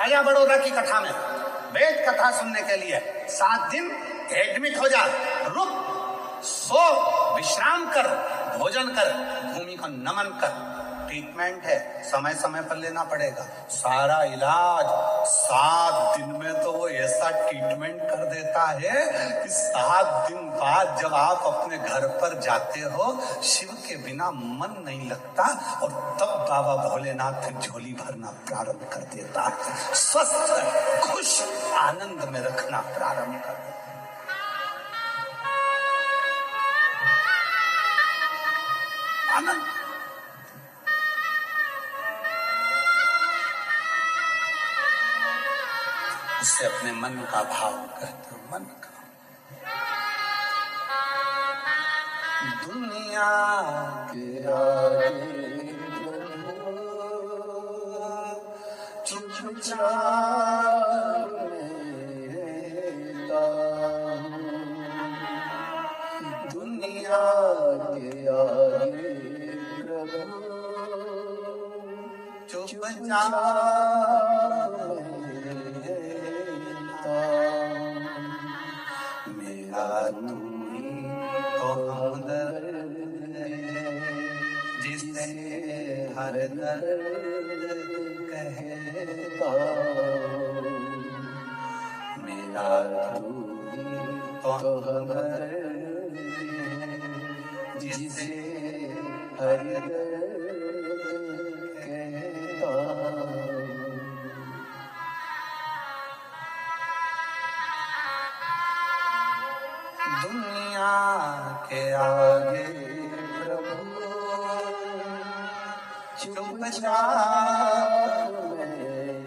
आया बड़ौदा की कथा में, वेद कथा सुनने के लिए 7 दिन एडमिट हो जा, रुक, सो, विश्राम कर, भोजन कर, भूमि को नमन कर। ट्रीटमेंट है, समय समय पर लेना पड़ेगा। सारा इलाज 7 दिन में तो वो ऐसा ट्रीटमेंट कर देता है कि 7 दिन बाद जब आप अपने घर पर जाते हो, शिव के बिना मन नहीं लगता, और तब बाबा भोलेनाथ झोली भरना प्रारंभ कर देता है। स्वस्थ, खुश, आनंद में रखना प्रारंभ कर देता। आनंद। उससे अपने मन का भाव कहते हो, मन का। दुनिया के आगे चुपचाप रहता हूं, दुनिया के आगे प्रभु चुपचाप मेरा तू ही तो हमदर्द है, जिसे हर दर्द कहता हूँ। मेरा तू ही तो हमदर्द है, जिसे हर दर्द कहता हूँ। दुनिया के आगे प्रभु चुपचाप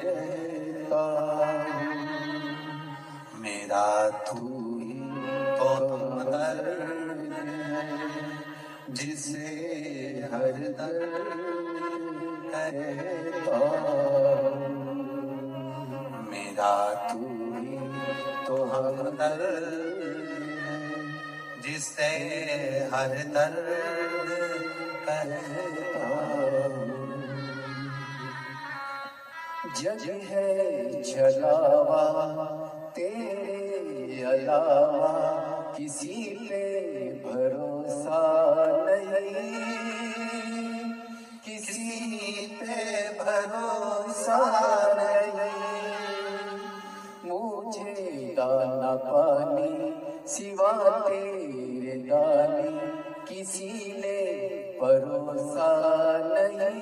रहता हूँ। मेरा तू ही तो हमदर्द है, जिसे हर दर्द कहता हूँ। मेरा तू ही तो हमदर्द, जिसे हर दर्द कहता हूँ। जग है छलावा तेरे अलावा, किसी पे भरोसा नहीं, किसी पे भरोसा नहीं। मुझे दाना पानी सिवा तेरे दानी, किसी ने भरोसा नहीं,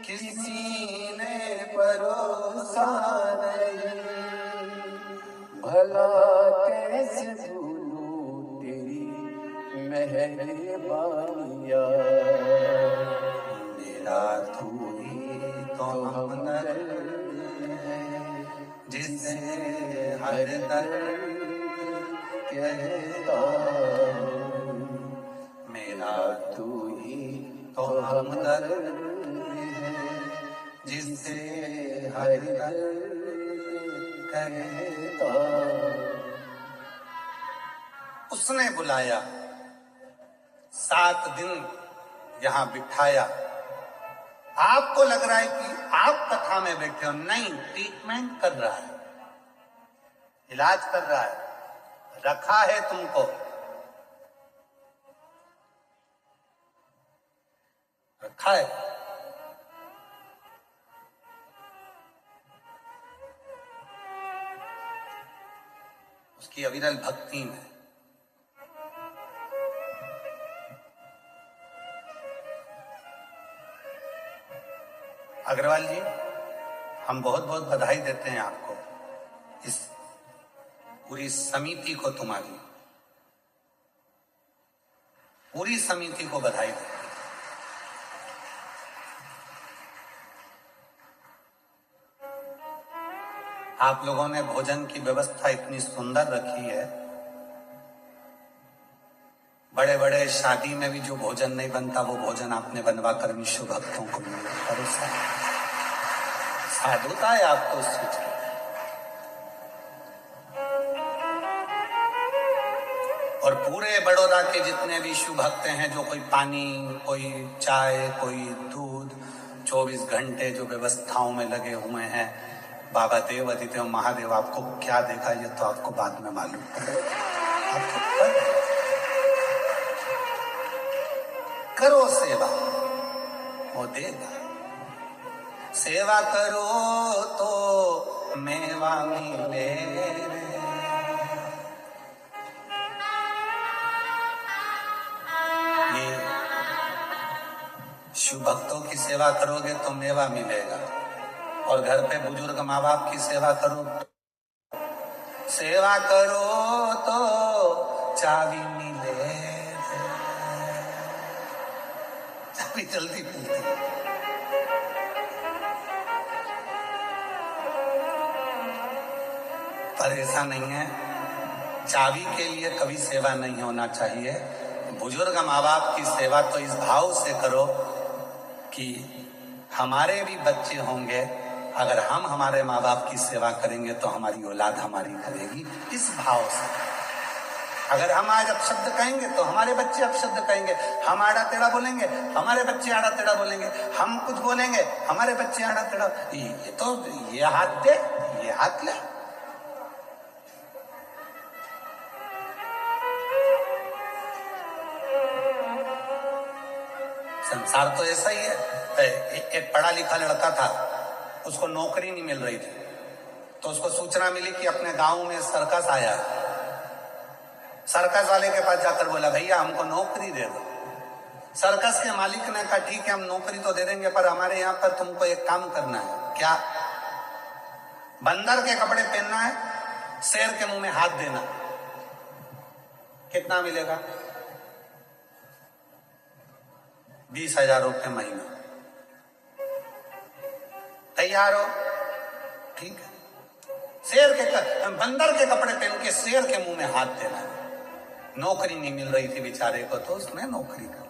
किसी ने भरोसा नहीं। भला कैसे भूलूं तेरी मेहरबानियाँ, मेरा तू ही तो हमदर्द है, जिसे हर दर्द कहता हूँ। मेरा तू ही तो हमदर्द है, जिसे हर दर्द कहता हूँ। उसने बुलाया, 7 दिन यहाँ बिठाया। आपको लग रहा है कि आप कथा में बैठे हो, नहीं, ट्रीटमेंट कर रहा है, इलाज कर रहा है, रखा है तुमको। रखा है। उसकी अविरल भक्ति में। अग्रवाल जी, हम बहुत बहुत बधाई देते हैं आपको, इस पूरी समिति को, तुम्हारी पूरी समिति को बधाई देते हैं। आप लोगों ने भोजन की व्यवस्था इतनी सुंदर रखी है। बड़े बड़े शादी में भी जो भोजन नहीं बनता, वो भोजन आपने बनवा कर विश्व भक्तों को परोसा। साधुता है आपको उस चीज की। और पूरे बड़ौदा के जितने भी शिव भक्त हैं, जो कोई पानी, कोई चाय, कोई दूध, 24 घंटे जो व्यवस्थाओं में लगे हुए हैं, बाबा देव आदित्य महादेव आपको क्या देगा ये तो आपको बाद में मालूम पड़ेगा। करो सेवा, वो देगा। सेवा करो तो मेवा मिले। ये शिव भक्तों की सेवा करोगे तो मेवा मिलेगा, और घर पे बुजुर्ग माँ बाप की सेवा करो तो चाबी मिले। चाबी जल्दी मिलती। पर ऐसा नहीं है, चाबी के लिए कभी सेवा नहीं होना चाहिए। बुजुर्ग माँ बाप की सेवा तो इस भाव से करो कि हमारे भी बच्चे होंगे, अगर हम हमारे माँ बाप की सेवा करेंगे तो हमारी औलाद हमारी करेगी, इस भाव से। अगर हम आज अपशब्द कहेंगे तो हमारे बच्चे अपशब्द कहेंगे, हम आड़ा टेढ़ा बोलेंगे हमारे बच्चे आड़ा टेढ़ा बोलेंगे, हम कुछ बोलेंगे हमारे बच्चे आड़ा टेढ़ा। ये तो ये हाथ दे, ये हाथ ले। संसार तो ऐसा ही है। एक पढ़ा लिखा लड़का था, उसको नौकरी नहीं मिल रही थी, तो उसको सूचना मिली कि अपने गांव में सर्कस आया है। सर्कस वाले के पास जाकर बोला, भैया हमको नौकरी दे दो। सर्कस के मालिक ने कहा, ठीक है हम नौकरी तो दे देंगे, पर हमारे यहाँ पर तुमको एक काम करना है। क्या? बंदर के कपड़े पहनना है, शेर के मुंह में हाथ देना। कितना मिलेगा? 20,000 रुपये महीना। तैयार हो? ठीक है। बंदर के कपड़े पहन के शेर के मुंह में हाथ देना है। नौकरी नहीं मिल रही थी बेचारे को, तो उसने नौकरी कर।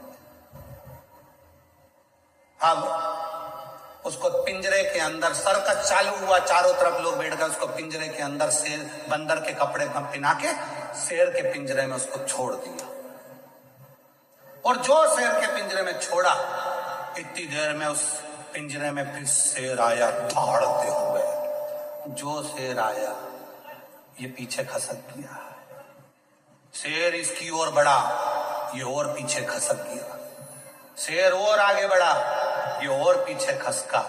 अब उसको पिंजरे के अंदर, सर्कस चालू हुआ, चारों तरफ लोग बैठ गए, उसको पिंजरे के अंदर शेर बंदर के कपड़े पहना के शेर के पिंजरे में उसको छोड़ दिया। और जो शेर के पिंजरे में छोड़ा, इतनी देर में उस पिंजरे में फिर शेर आया दौड़ते हुए। जो शेर आया ये पीछे खसक गया। शेर इसकी ओर बढ़ा, ये और पीछे खसक गया। शेर और आगे बढ़ा, ये और पीछे खसका।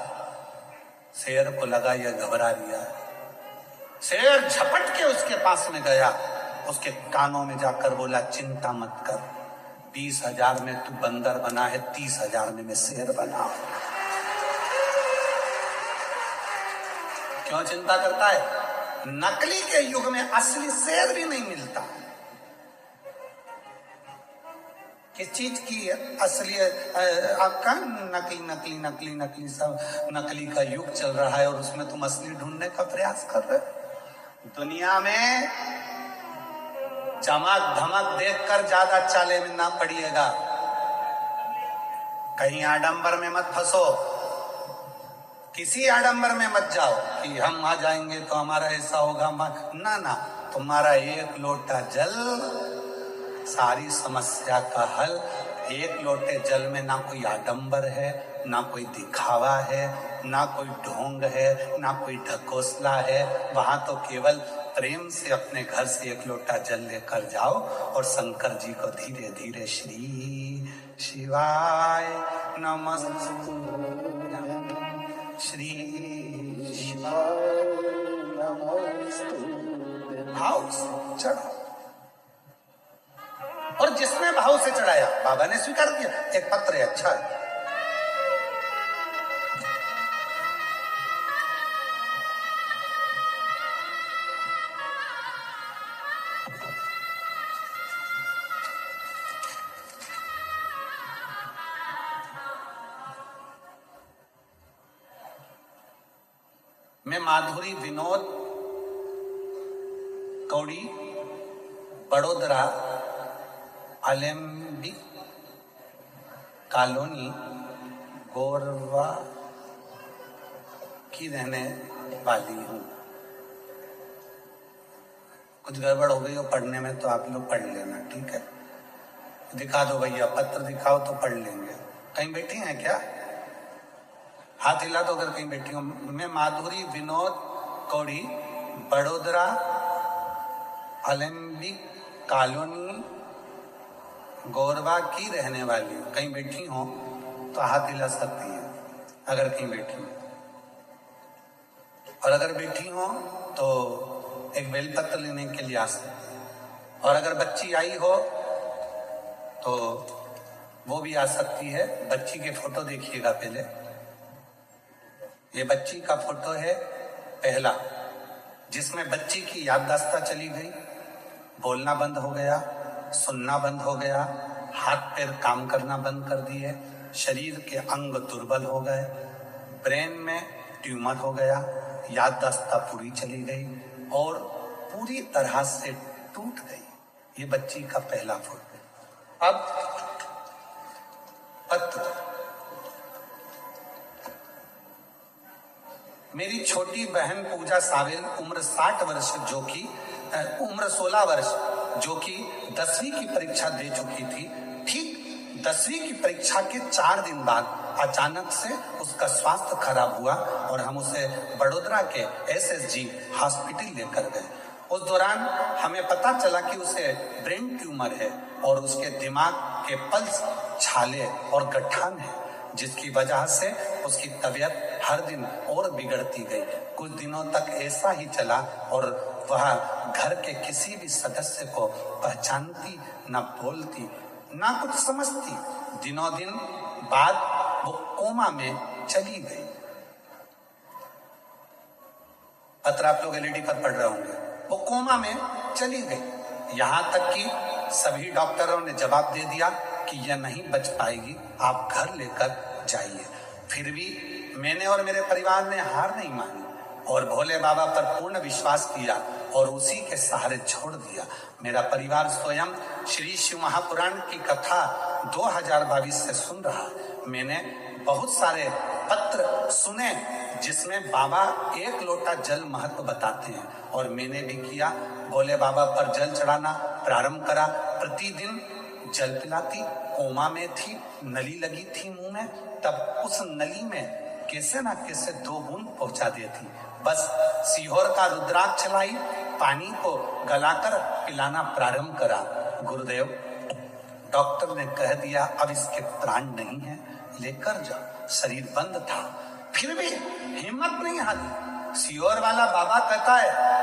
शेर को लगा ये घबरा रहा है। शेर झपट के उसके पास में गया, उसके कानों में जाकर बोला, चिंता मत कर, 20,000 में तू बंदर बना है, 30,000 में मैं शेर बना। क्यों चिंता करता है? नकली के युग में असली शेर भी नहीं मिलता। किस चीज की असली? आपका नकली नकली नकली नकली सब नकली का युग चल रहा है, और उसमें तुम असली ढूंढने का प्रयास कर रहे हो। दुनिया में चमक धमक देखकर ज्यादा चाले में ना पड़िएगा। कहीं आडंबर में मत फंसो, किसी आडंबर में मत जाओ कि हम आ जाएंगे तो हमारा ऐसा होगा। ना ना, तुम्हारा एक लोटा जल सारी समस्या का हल। एक लोटे जल में ना कोई आडंबर है, ना कोई दिखावा है, ना कोई ढोंग है, ना कोई ढकोसला है। वहां तो केवल प्रेम से अपने घर से एक लोटा जल लेकर जाओ, और शंकर जी को धीरे धीरे श्री शिवाय नमस्तुभ्यं, श्री शिवाय नमस्तुभ्यं भाव से चढ़ो। और जिसने भाव से चढ़ाया, बाबा ने स्वीकार किया। एक पत्र है, अच्छा है। मैं माधुरी विनोद कौड़ी, बड़ोदरा अलेम्बी कॉलोनी, गोरवा की रहने वाली हूँ। कुछ गड़बड़ हो गई हो पढ़ने में तो आप लोग पढ़ लेना, ठीक है? दिखा दो भैया, पत्र दिखाओ तो पढ़ लेंगे। कहीं बैठी हैं क्या? हाथ हिला तो अगर कहीं बैठी हो। मैं माधुरी विनोद कौड़ी, बड़ोदरा अलेम्बिक कॉलोनी गौरवा की रहने वाली हूँ। कहीं बैठी हो तो हाथ हिला सकती है अगर कहीं बैठी हो, और अगर बैठी हो तो एक बेलपत्र लेने के लिए आ सकती है। और अगर बच्ची आई हो तो वो भी आ सकती है। बच्ची के फोटो देखिएगा पहले। ये बच्ची का फोटो है पहला, जिसमें बच्ची की याददाश्त चली गई, बोलना बंद हो गया, सुनना बंद हो गया, हाथ पैर काम करना बंद कर दिए, शरीर के अंग दुर्बल हो गए, ब्रेन में ट्यूमर हो गया, याददाश्त पूरी चली गई और पूरी तरह से टूट गई। ये बच्ची का पहला फोटो। अब पत्र। मेरी छोटी बहन पूजा सावेल उम्र 60 वर्ष जो कि उम्र 16 वर्ष जो कि 10वीं की परीक्षा दे चुकी थी, ठीक 10वीं की परीक्षा के 4 दिन बाद अचानक से उसका स्वास्थ्य खराब हुआ और हम उसे बड़ोदरा के SSG हॉस्पिटल लेकर गए। उस दौरान हमें पता चला कि उसे ब्रेन ट्यूमर है और उसके दिमाग के पल्स, छाले और गठान है, जिसकी वजह से उसकी तबीयत हर दिन और बिगड़ती गई। कुछ दिनों तक ऐसा ही चला और वह घर के किसी भी सदस्य को पहचानती, न बोलती, न कुछ समझती। दिनों दिन बाद वो कोमा में चली गई। पत्र आप लोग एलईडी पर पढ़ रहे होंगे। वो कोमा में चली गई। यहां तक कि सभी डॉक्टरों ने जवाब दे दिया कि यह नहीं बच पाएगी, आप घर लेकर जाइए। फिर भी मैंने और मेरे परिवार ने हार नहीं मानी और भोले बाबा पर पूर्ण विश्वास किया और उसी के सहारे छोड़ दिया। मेरा परिवार स्वयं श्री शिव महापुराण की कथा 2022 से सुन रहा। मैंने बहुत सारे पत्र सुने जिसमें बाबा एक लोटा जल महत्व बताते हैं और मैंने भी किया। भोले बाबा पर जल चढ़ाना प्रारंभ करा। प्रतिदिन जल पिलाती। कोमा में थी, नली लगी थी मुंह में, तब उस नली में कैसे ना कैसे 2 बूंद पहुंचा देती। बस सीहोर का रुद्राक्ष लाई, पानी को गलाकर पिलाना प्रारंभ करा। गुरुदेव, डॉक्टर ने कह दिया अब इसके प्राण नहीं है, लेकर जाओ। शरीर बंद था, फिर भी हिम्मत नहीं हारी। सीहोर वाला बाबा कहता है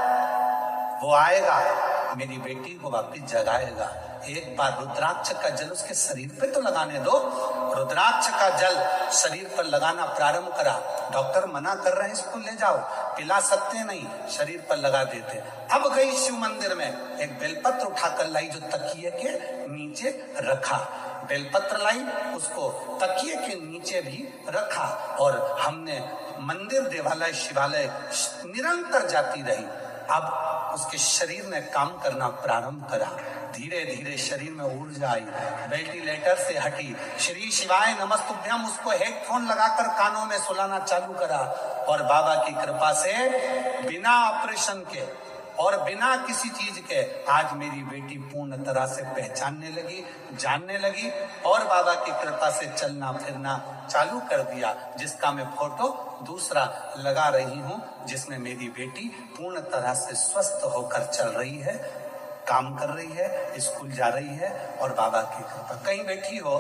वो आएगा, मेरी बेटी को वापिस जगाएगा। एक बार रुद्राक्ष का जल उसके शरीर पे तो लगाने दो। रुद्राक्ष का जल शरीर पर लगाना प्रारंभ करा। डॉक्टर मना कर रहे हैं इसको ले जाओ, पिला सकते नहीं, शरीर पर लगा देते। अब गई शिव मंदिर में, एक बेलपत्र उठाकर लाई जो तकिए के नीचे रखा। बेलपत्र लाई, उसको तकिए के नीचे भी रखा और हमने मंदिर, देवालय, शिवालय निरंतर जाती रही। अब उसके शरीर ने काम करना प्रारंभ करा। धीरे धीरे शरीर में ऊर्जा आई, वेंटिलेटर से हटी। श्री शिवाय नमस्तुभ्यम उसको हेडफोन लगाकर कानों में सुलाना चालू करा और बाबा की कृपा से बिना ऑपरेशन के और बिना किसी चीज के आज मेरी बेटी पूर्ण तरह से पहचानने लगी, जानने लगी और बाबा की कृपा से चलना फिरना चालू कर दिया, जिसका मैं फोटो दूसरा लगा रही हूँ, जिसमें मेरी बेटी पूर्ण तरह से स्वस्थ होकर चल रही है, काम कर रही है, स्कूल जा रही है और बाबा की कृपा। कहीं बैठी हो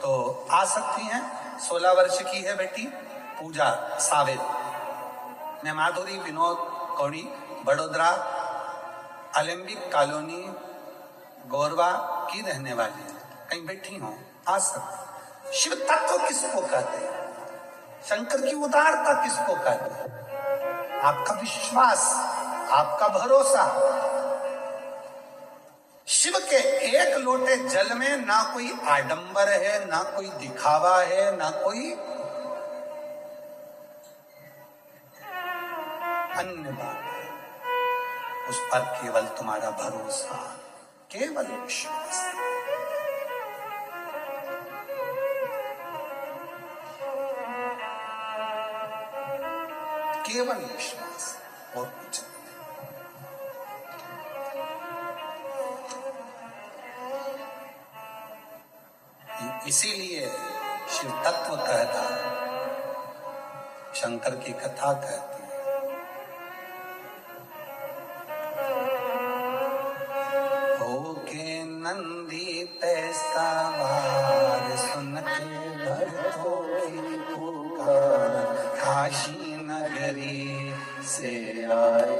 तो आ सकती हैं। 16 वर्ष की है बेटी पूजा सावेल। मैं माधुरी विनोद कौड़ी, बड़ोदरा अलेम्बिक कॉलोनी गौरवा की रहने वाली है। कहीं बैठी हो, आ सकती। शिव तत्व किसको कहते हैं? शंकर की उदारता किसको कहते हैं? आपका विश्वास, आपका भरोसा। शिव के एक लोटे जल में ना कोई आडंबर है, ना कोई दिखावा है, ना कोई अन्य बात है। उस पर केवल तुम्हारा भरोसा, केवल विश्वास। केवल विश्वास और कुछ नहीं। इसीलिए शिव तत्व कहता है शंकर की कथा कहती है। होके नंदी पे सवार सुन के भक्तों की पुकार, काशी नगरी से आए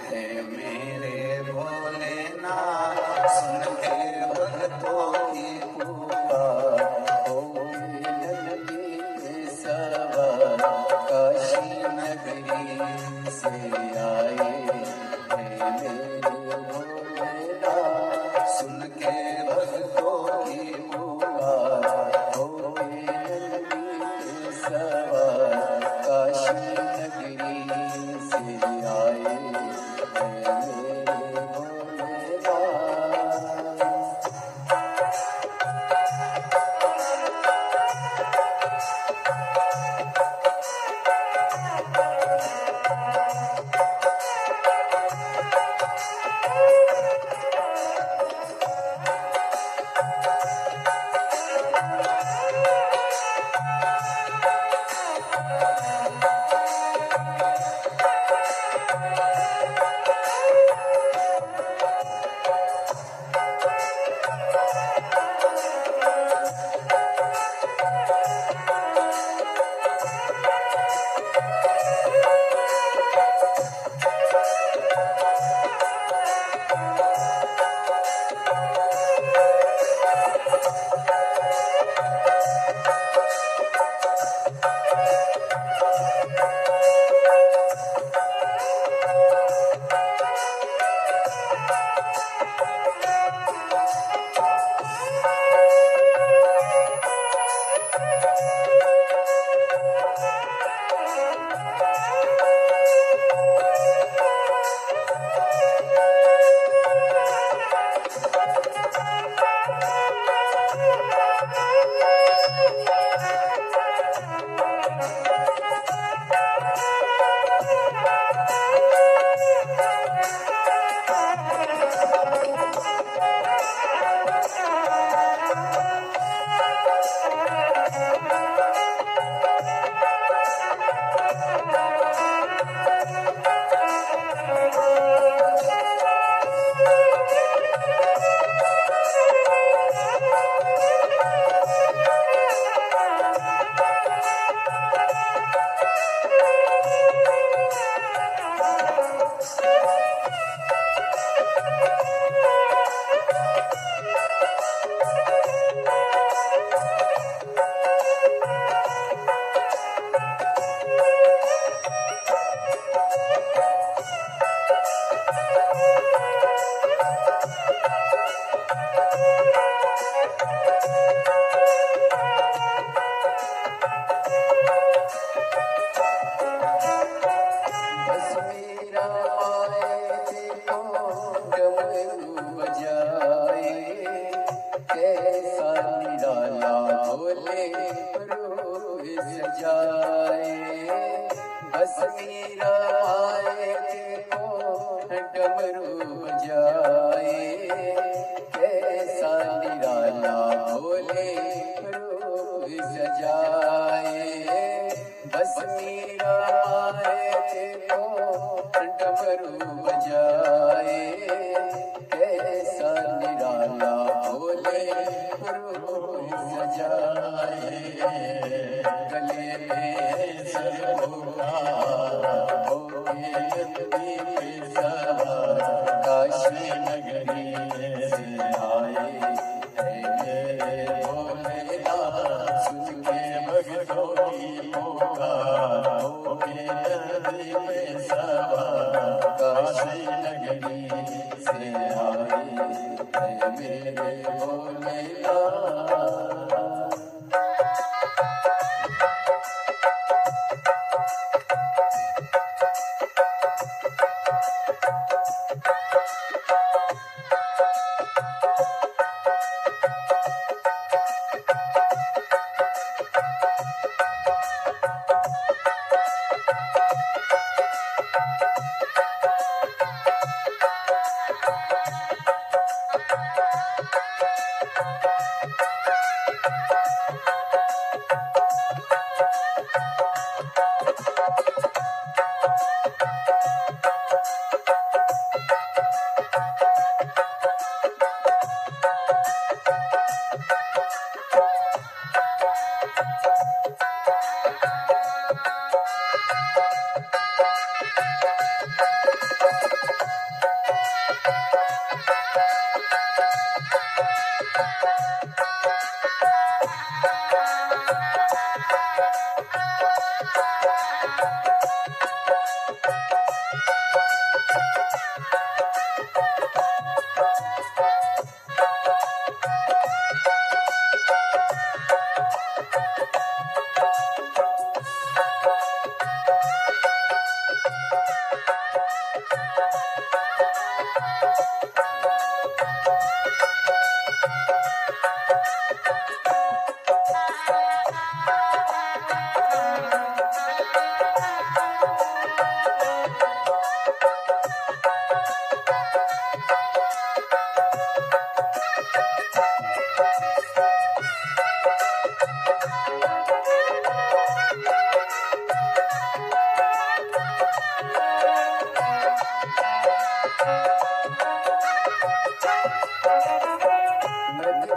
है मेरे भोलेनाथ, सुन के भक्तों की पुकार। होके नंदी पे सवार काशी नगरी से आए है मेरे भोलेनाथ, सुन के भक्तों की पुकार। होके नंदी पे सवार काशी नगरी से आए है मेरे भोलेनाथ।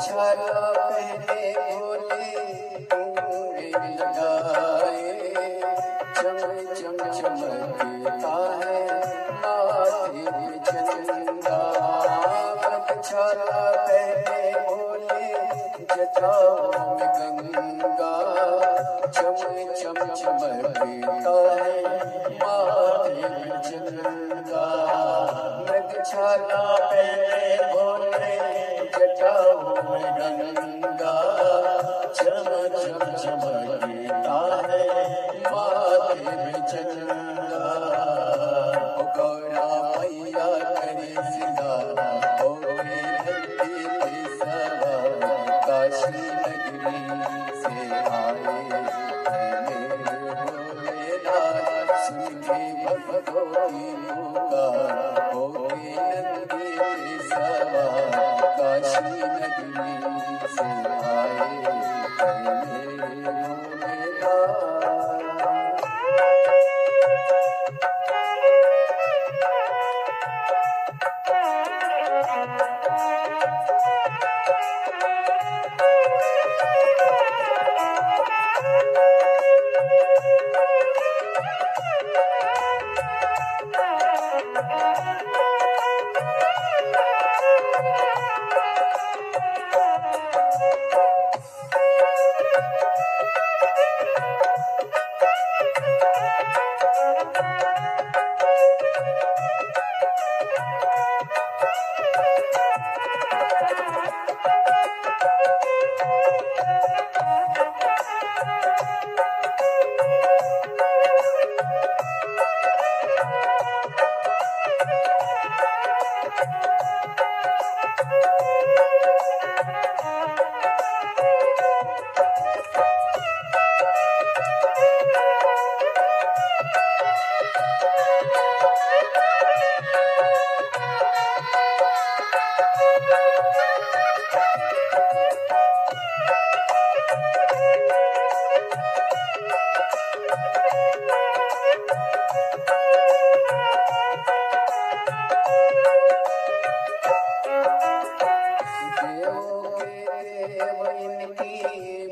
छाला पहने भोले घूंघट लगाए, चम चम चमकता है माथे पे चंदा। छाला पहने भोले जटाओं में गंगा, चम चम चमकता है माथे पे चंदा। छाला पहने भोले जटाओं में गंगा, चम चम चमकता है माथे में चंदा। ओ गौरा मैया करे सिंगार, ओ नंदी पे सवार, काशी नगरी से आए मेरे भोलेनाथ, सुन के भक्तों की पुकार। ओ नंदी पे सवार, काशी नगरी से आए मेरे भोलेनाथ।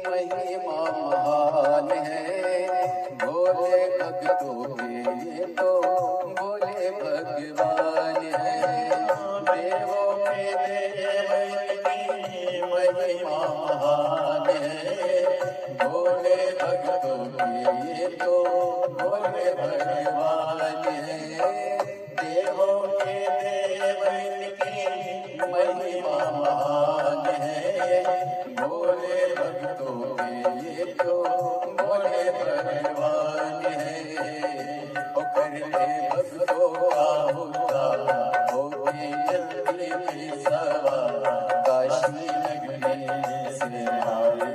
महिमा महान है, भोले भक्तों के तो भोले भगवान है। देवों के देव की महिमा महान है, भोले भक्तों के तो भोले भगवान है। देवों के देव की महिमा महान है, भोले भक्तों के तो भोले भगवान है। ओ कर ले भक्तों का उद्धार, होके जल्दी में सवार, काशी नगरी से आए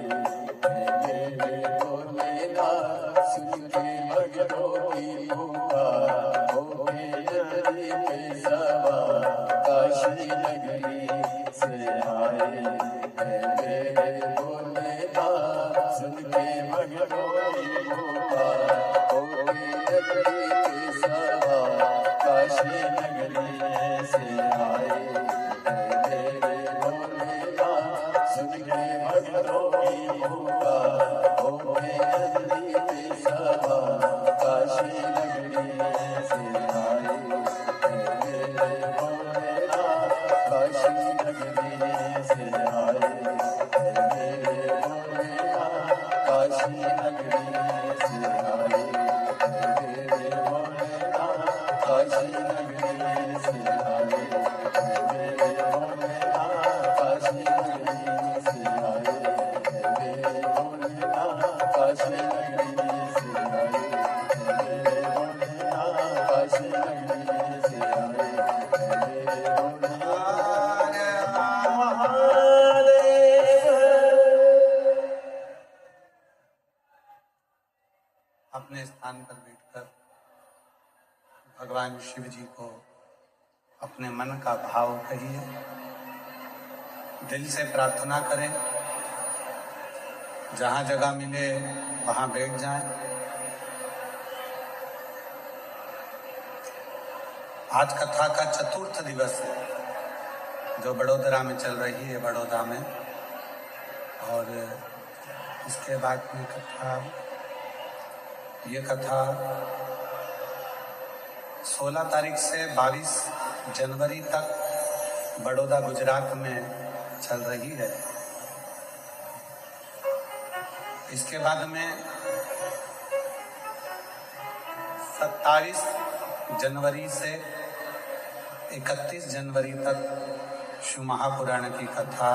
मेरे भोलेनाथ, सुन के भक्तों की पुकार। होके जल्दी में सवार, काशी नगरी से आए मेरे भोलेनाथ, सुन के भक्तों की पुकार। नगरी के सवार काशी नगरी से आए मेरे भोलेनाथ सुन के भक्तों की पुकार ओ नगरी के सवार काशी नगरी से आए मेरे भोलेनाथ काशी नगरी से आए मेरे भोलेनाथ काशी नगरी से आए मेरे भोलेनाथ काशी नगरी से आए मेरे भोलेनाथ काशी नगरी से आए मेरे भोलेनाथ काशी नगरी से आए मेरे भोलेनाथ काशी नगरी से आए मेरे भोलेनाथ महादेव। अपने स्थान पर बैठकर भगवान शिव जी को अपने मन का भाव कहिए, दिल से प्रार्थना करें, जहां जगह मिले वहां बैठ जाएं। आज कथा का चतुर्थ दिवस है जो बड़ोदरा में चल रही है, बड़ौदा में। और इसके बाद में ये कथा 16 तारीख से 22 जनवरी तक बड़ौदा गुजरात में चल रही है। इसके बाद में 27 जनवरी से 31 जनवरी तक शिव महापुराण की कथा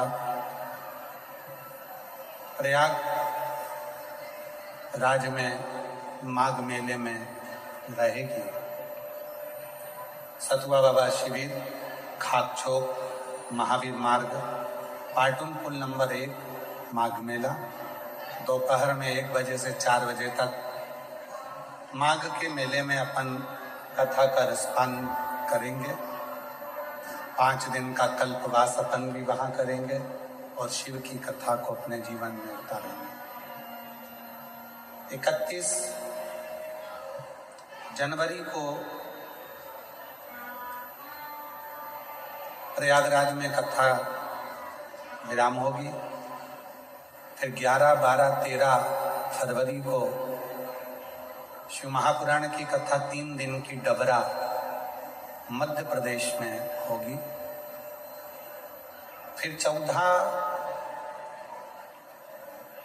प्रयाग राज में माघ मेले में रहेगी। सतुआ बाबा शिविर, खाकचौक, महावीर मार्ग, पाटुन पुल नंबर 1, माघ मेला, दोपहर में 1 बजे से 4 बजे तक। माघ के मेले में अपन कथा का रसपान करेंगे। 5 दिन का कल्पवास अपन भी वहां करेंगे और शिव की कथा को अपने जीवन में उतारेंगे। 31 जनवरी को प्रयागराज में कथा विराम होगी। फिर 11, 12, 13 फरवरी को शिव महापुराण की कथा 3 दिन की डबरा मध्य प्रदेश में होगी। फिर 14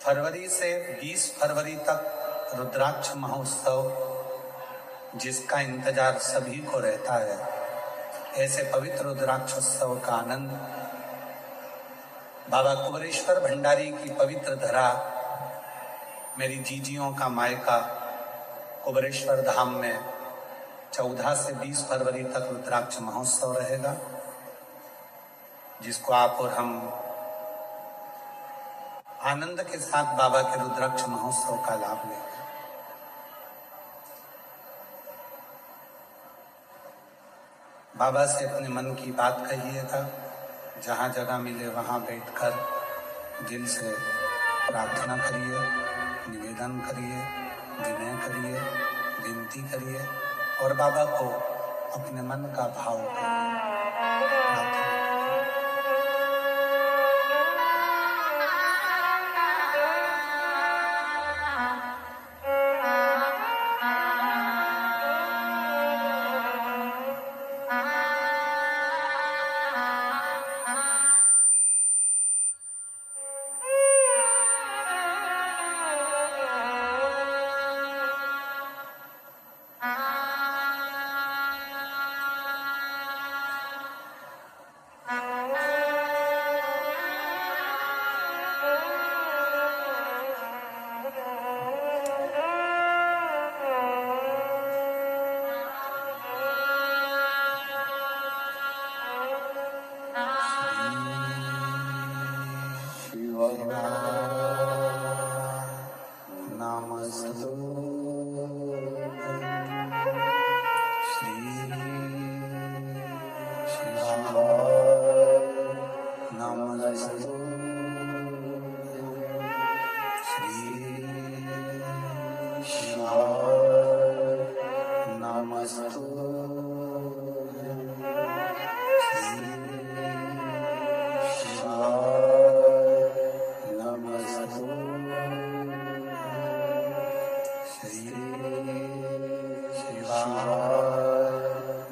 फरवरी से 20 फरवरी तक रुद्राक्ष महोत्सव, जिसका इंतजार सभी को रहता है। ऐसे पवित्र रुद्राक्षोत्सव का आनंद बाबा कुबरेश्वर भंडारी की पवित्र धरा, मेरी जीजियों का मायका कुबरेश्वर धाम में 14 से 20 फरवरी तक रुद्राक्ष महोत्सव रहेगा, जिसको आप और हम आनंद के साथ बाबा के रुद्राक्ष महोत्सव का लाभ लेंगे। बाबा से अपने मन की बात कहिएगा, जहाँ जगह मिले वहाँ बैठकर दिल से प्रार्थना करिए, निवेदन करिए, विनय करिए, विनती करिए और बाबा को अपने मन का भाव करिए।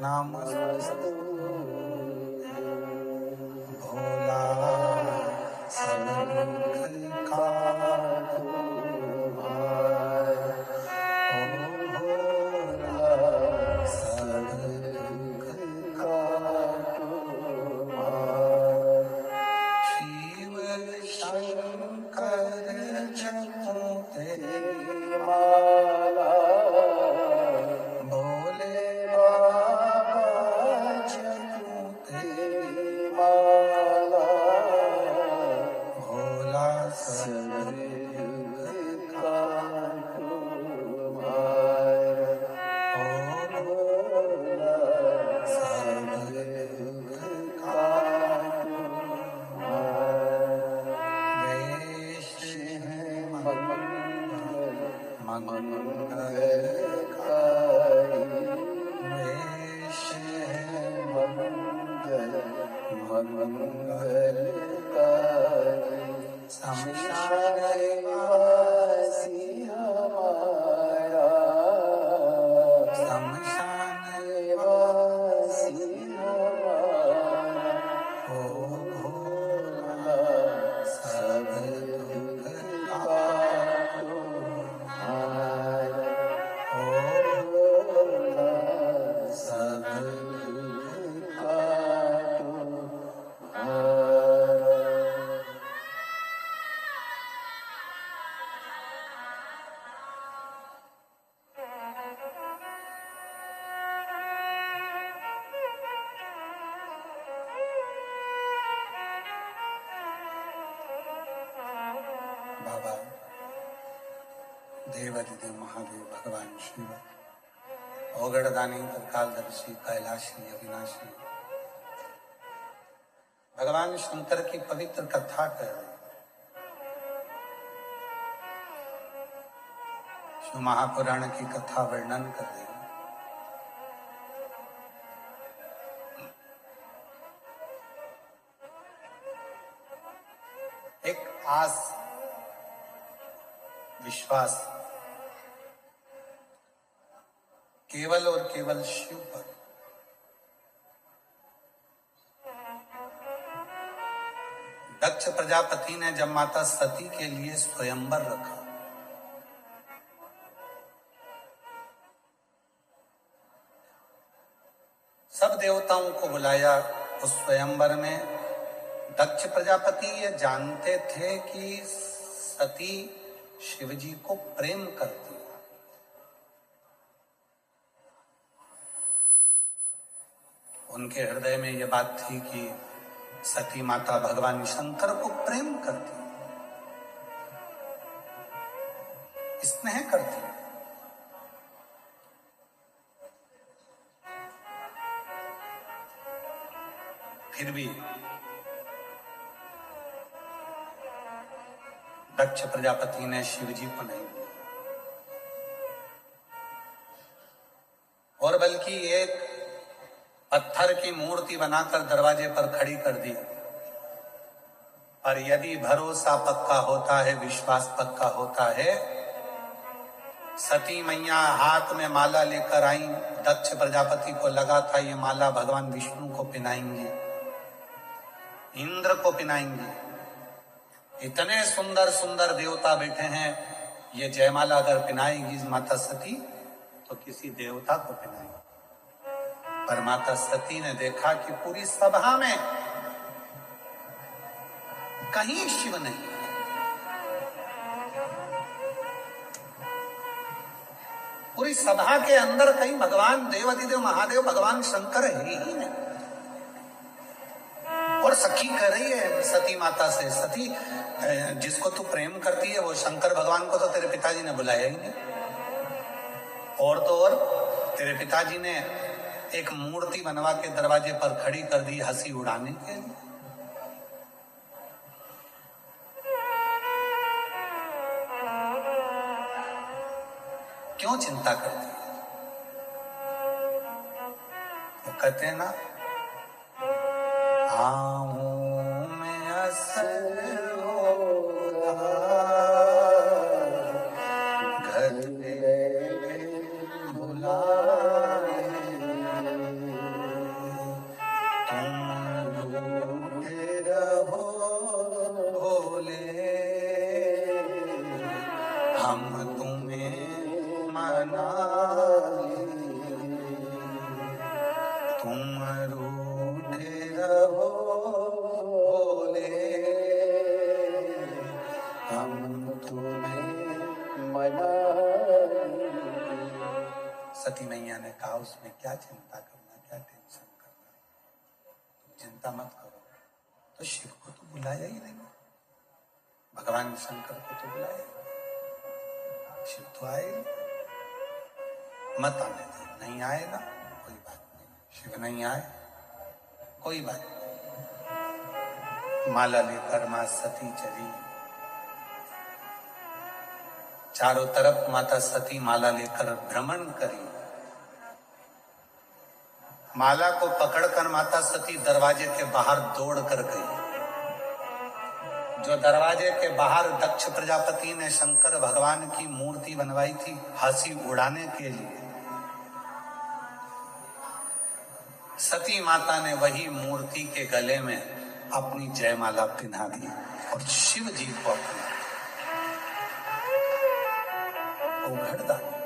नमस्तु भोला सब दुख का बाबा देवादिदेव महादेव भगवान शिव औगड़दानी त्रिकालदर्शी कैलाशी अविनाशी भगवान शंकर की पवित्र कथा कर रहे शिव महापुराण की कथा वर्णन कर रहे एक आस विश्वास केवल और केवल शिव पर दक्ष प्रजापति ने जब माता सती के लिए स्वयंवर रखा, सब देवताओं को बुलाया उस स्वयंवर में। दक्ष प्रजापति ये जानते थे कि सती शिवजी को प्रेम करती है, उनके हृदय में यह बात थी कि सती माता भगवान शंकर को प्रेम करती है, स्नेह करती है। फिर भी दक्ष प्रजापति ने शिवजी को नहीं दिया और बल्कि एक पत्थर की मूर्ति बनाकर दरवाजे पर खड़ी कर दी। पर यदि भरोसा पक्का होता है, विश्वास पक्का होता है, सती मैया हाथ में माला लेकर आई। दक्ष प्रजापति को लगा था ये माला भगवान विष्णु को पहनाएंगी, इंद्र को पहनाएंगी। इतने सुंदर सुंदर देवता बैठे हैं, ये जयमाला अगर पहनाएगी माता सती तो किसी देवता को पहनाएगी। पर माता सती ने देखा कि पूरी सभा में कहीं शिव नहीं, पूरी सभा के अंदर कहीं भगवान देवादिदेव महादेव भगवान शंकर है ही नहीं। और सखी कह रही है सती माता से, सती जिसको तू प्रेम करती है वो शंकर भगवान को तो तेरे पिताजी ने बुलाया ही नहीं, और तो और तेरे पिताजी ने एक मूर्ति बनवा के दरवाजे पर खड़ी कर दी हंसी उड़ाने के लिए। क्यों चिंता करती है? वो कहते हैं ना, आऊं मैं असर होगा घर बुला सती मैया ने कहा उसमें क्या चिंता करना, क्या टेंशन करना, तुम चिंता मत करो। तो शिव को तो बुलाया ही नहीं, भगवान शंकर को तो बुलाया, शिव तो आए मत आने दो, नहीं आएगा कोई बात नहीं, शिव नहीं आए कोई बात नहीं। माला लेकर मां सती चली, चारों तरफ माता सती माला लेकर भ्रमण करी। माला को पकड़कर माता सती दरवाजे के बाहर दौड़ कर गई। जो दरवाजे के बाहर दक्ष प्रजापति ने शंकर भगवान की मूर्ति बनवाई थी हंसी उड़ाने के लिए, सती माता ने वही मूर्ति के गले में अपनी जयमाला पिन्हा दी और शिव जी को अपना उघड़ डाली।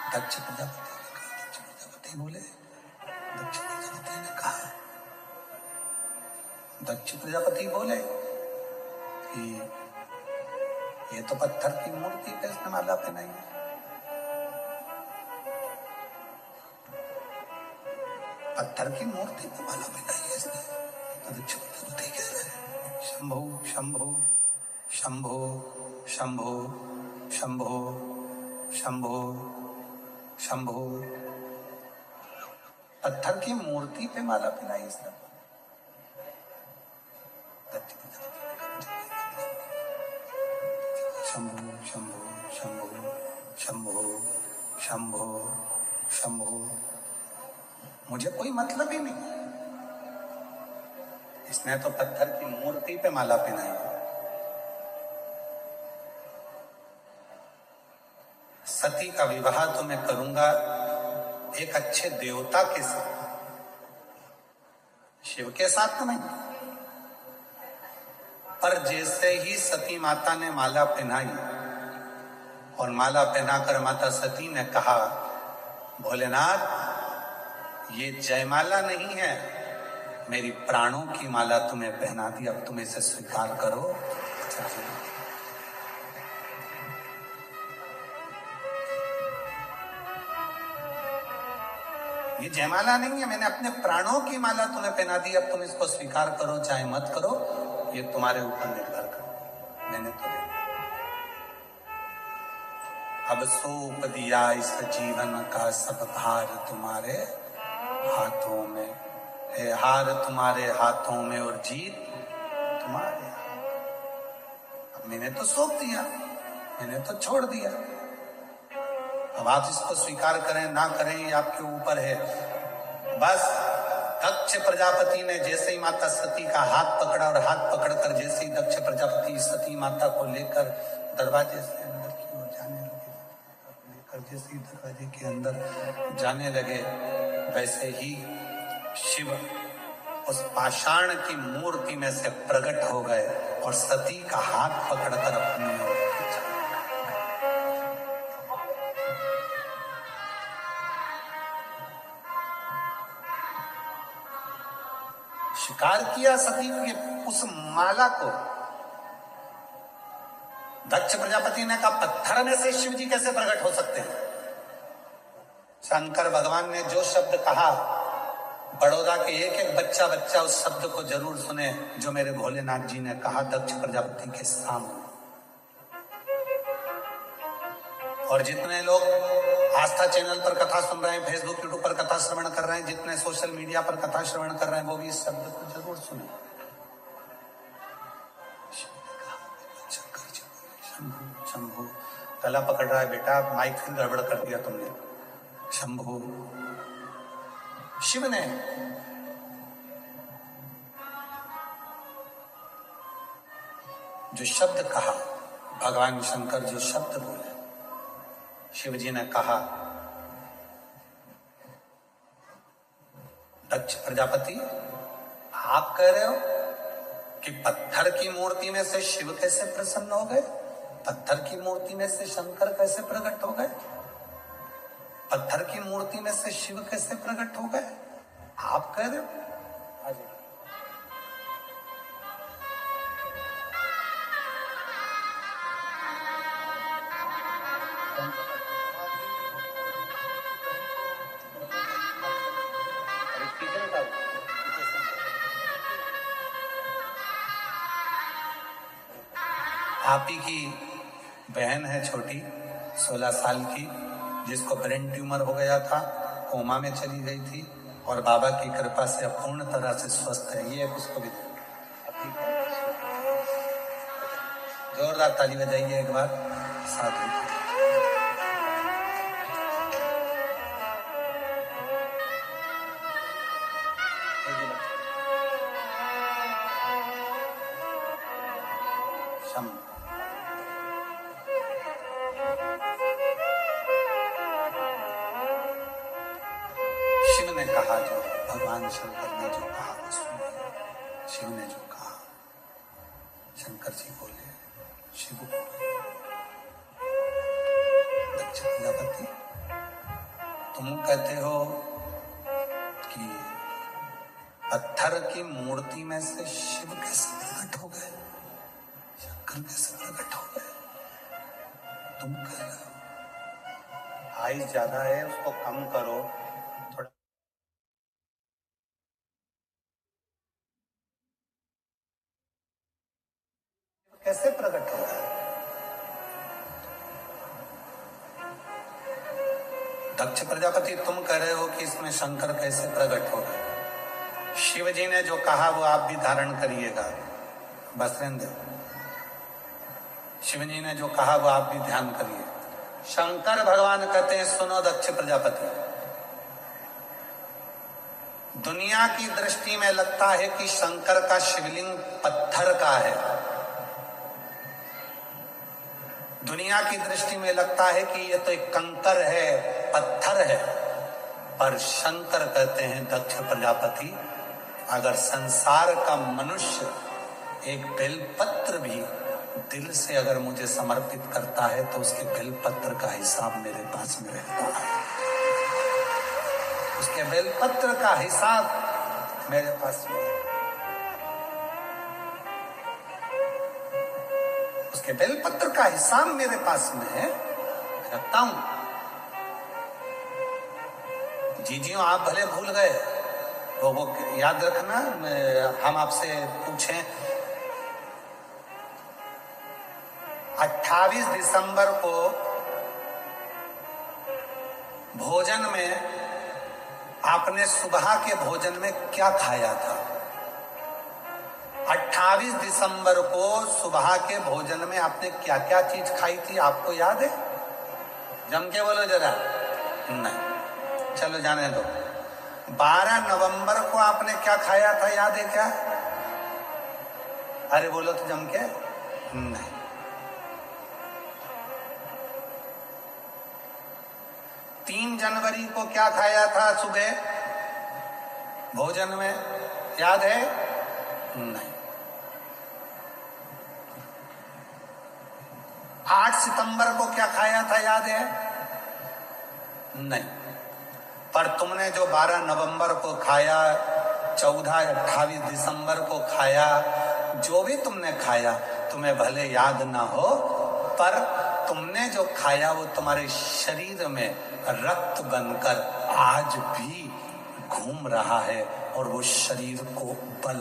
दक्ष प्रजापति बोले, दक्ष प्रजापति ने कहा, दक्ष प्रजापति बोले कि ये तो पत्थर की मूर्ति पे इसने माला पहनाई है। पत्थर की मूर्ति पे माला पहनाई है इसने। तो दक्ष प्रजापति कह रहे हैं, शंभो शंभो शंभो शंभो शंभो शंभो शंभो, पत्थर की मूर्ति पे माला पहनाई इसने। दक्ष शंभो शंभो शंभो शंभो शंभो शंभो, मुझे कोई मतलब ही नहीं, इसने तो पत्थर की मूर्ति पे माला पहनाई। सती का विवाह तो मैं करूंगा एक अच्छे देवता के साथ, शिव के साथ तो नहीं। पर जैसे ही सती माता ने माला पहनाई और माला पहनाकर माता सती ने कहा, भोलेनाथ ये जयमाला नहीं है, मेरी प्राणों की माला तुम्हें पहना दी, अब तुम इसे स्वीकार करो। ये जयमाला नहीं है, मैंने अपने प्राणों की माला तुम्हें पहना दी, अब तुम इसको स्वीकार करो चाहे मत करो, ये तुम्हारे ऊपर निर्भर करो, मैंने तो अब सौंप दिया इस जीवन का सब भार तुम्हारे हाथों में है, हार तुम्हारे हाथों में और जीत तुम्हारे हाथ। अब मैंने तो सौंप दिया, मैंने तो छोड़ दिया, अब आप इसको स्वीकार करें ना करें ये आपके ऊपर है। बस दक्ष प्रजापति ने जैसे ही माता सती का हाथ पकड़ा और हाथ पकड़कर जैसे ही दक्ष प्रजापति सती माता को लेकर दरवाजे से अंदर की ओर जाने लगे, लेकर जैसे ही दरवाजे के अंदर जाने लगे, वैसे ही शिव उस पाषाण की मूर्ति में से प्रकट हो गए और सती का हाथ पकड़कर अपनी ओर खींचा। शिकार किया सती के उस माला को। दक्ष प्रजापति ने कहा, पत्थर में से शिव जी कैसे प्रकट हो सकते हैं? शंकर भगवान ने जो शब्द कहा, बड़ौदा के एक एक बच्चा उस शब्द को जरूर सुने जो मेरे भोलेनाथ जी ने कहा दक्ष प्रजापति के सामने। और जितने लोग आस्था चैनल पर कथा सुन रहे हैं, फेसबुक यूट्यूब पर कथा श्रवण कर रहे हैं, जितने सोशल मीडिया पर कथा श्रवण कर रहे हैं, वो भी इस शब्द को जरूर सुने। शंभु शंभु, गला पकड़ रहा है बेटा, माइक फिर गड़बड़ कर दिया तुमने। शंभु, शिव ने जो शब्द कहा, भगवान शंकर जो शब्द बोले, शिव जी ने कहा, दक्ष प्रजापति आप कह रहे हो कि पत्थर की मूर्ति में से शिव कैसे प्रसन्न हो गए? पत्थर की मूर्ति में से शंकर कैसे प्रकट हो गए? पत्थर की मूर्ति में से शिव कैसे प्रकट हो गए? आप कह रहे हो? आप ही की बहन है छोटी, 16 साल की, जिसको ब्रेन ट्यूमर हो गया था, कोमा में चली गई थी और बाबा की कृपा से अब पूर्ण तरह से स्वस्थ है। ये उसको भी जोरदार ताली बजाइए एक बार साथ में। शिव ने कहा, जो भगवान शंकर ने जो कहा वो सुनिए। शिव ने जो कहा, शंकर जी बोले, शिव बोले, दक्ष प्रजापति तुम कहते हो कि पत्थर की मूर्ति में से शिव कैसे प्रकट हो गए, शंकर कैसे प्रकट हो गए? तुम कह रहे हो आइस ज्यादा है, उसको कम करो थोड़ा। कैसे प्रकट हो गए? दक्ष प्रजापति तुम कह रहे हो कि इसमें शंकर कैसे प्रकट हो गए? शिव जी ने जो कहा वो आप भी धारण करिएगा। बस रहने दो। शिव जी ने जो कहा वो आप भी ध्यान करिए। शंकर भगवान कहते हैं, सुनो दक्ष प्रजापति, दुनिया की दृष्टि में लगता है कि शंकर का शिवलिंग पत्थर का है। दुनिया की दृष्टि में लगता है कि ये तो एक कंकर है, पत्थर है। पर शंकर कहते हैं, दक्ष प्रजापति, अगर संसार का मनुष्य एक बेलपत्र भी दिल से अगर मुझे समर्पित करता है तो उसके बेलपत्र का हिसाब मेरे पास में रहता है। उसके बेलपत्र का हिसाब मेरे पास में है। उसके बेलपत्र का हिसाब मेरे पास में है, रखता हूं। जीजियों आप भले भूल गए, वो याद रखना। हम आपसे पूछें, 28 दिसंबर को भोजन में आपने सुबह के भोजन में क्या खाया था? 28 दिसंबर को सुबह के भोजन में आपने क्या क्या चीज खाई थी, आपको याद है? जम के बोलो जरा। नहीं, चलो जाने दो। 12 नवंबर को आपने क्या खाया था, याद है क्या? अरे बोलो तो जम के। नहीं। 3 जनवरी को क्या खाया था सुबह भोजन में, याद है? नहीं। 8 सितंबर को क्या खाया था, याद है? नहीं। पर तुमने जो 12 नवंबर को खाया, 14, 28 दिसंबर को खाया, जो भी तुमने खाया, तुम्हें भले याद ना हो, पर तुमने जो खाया वो तुम्हारे शरीर में रक्त बनकर आज भी घूम रहा है और वो शरीर को बल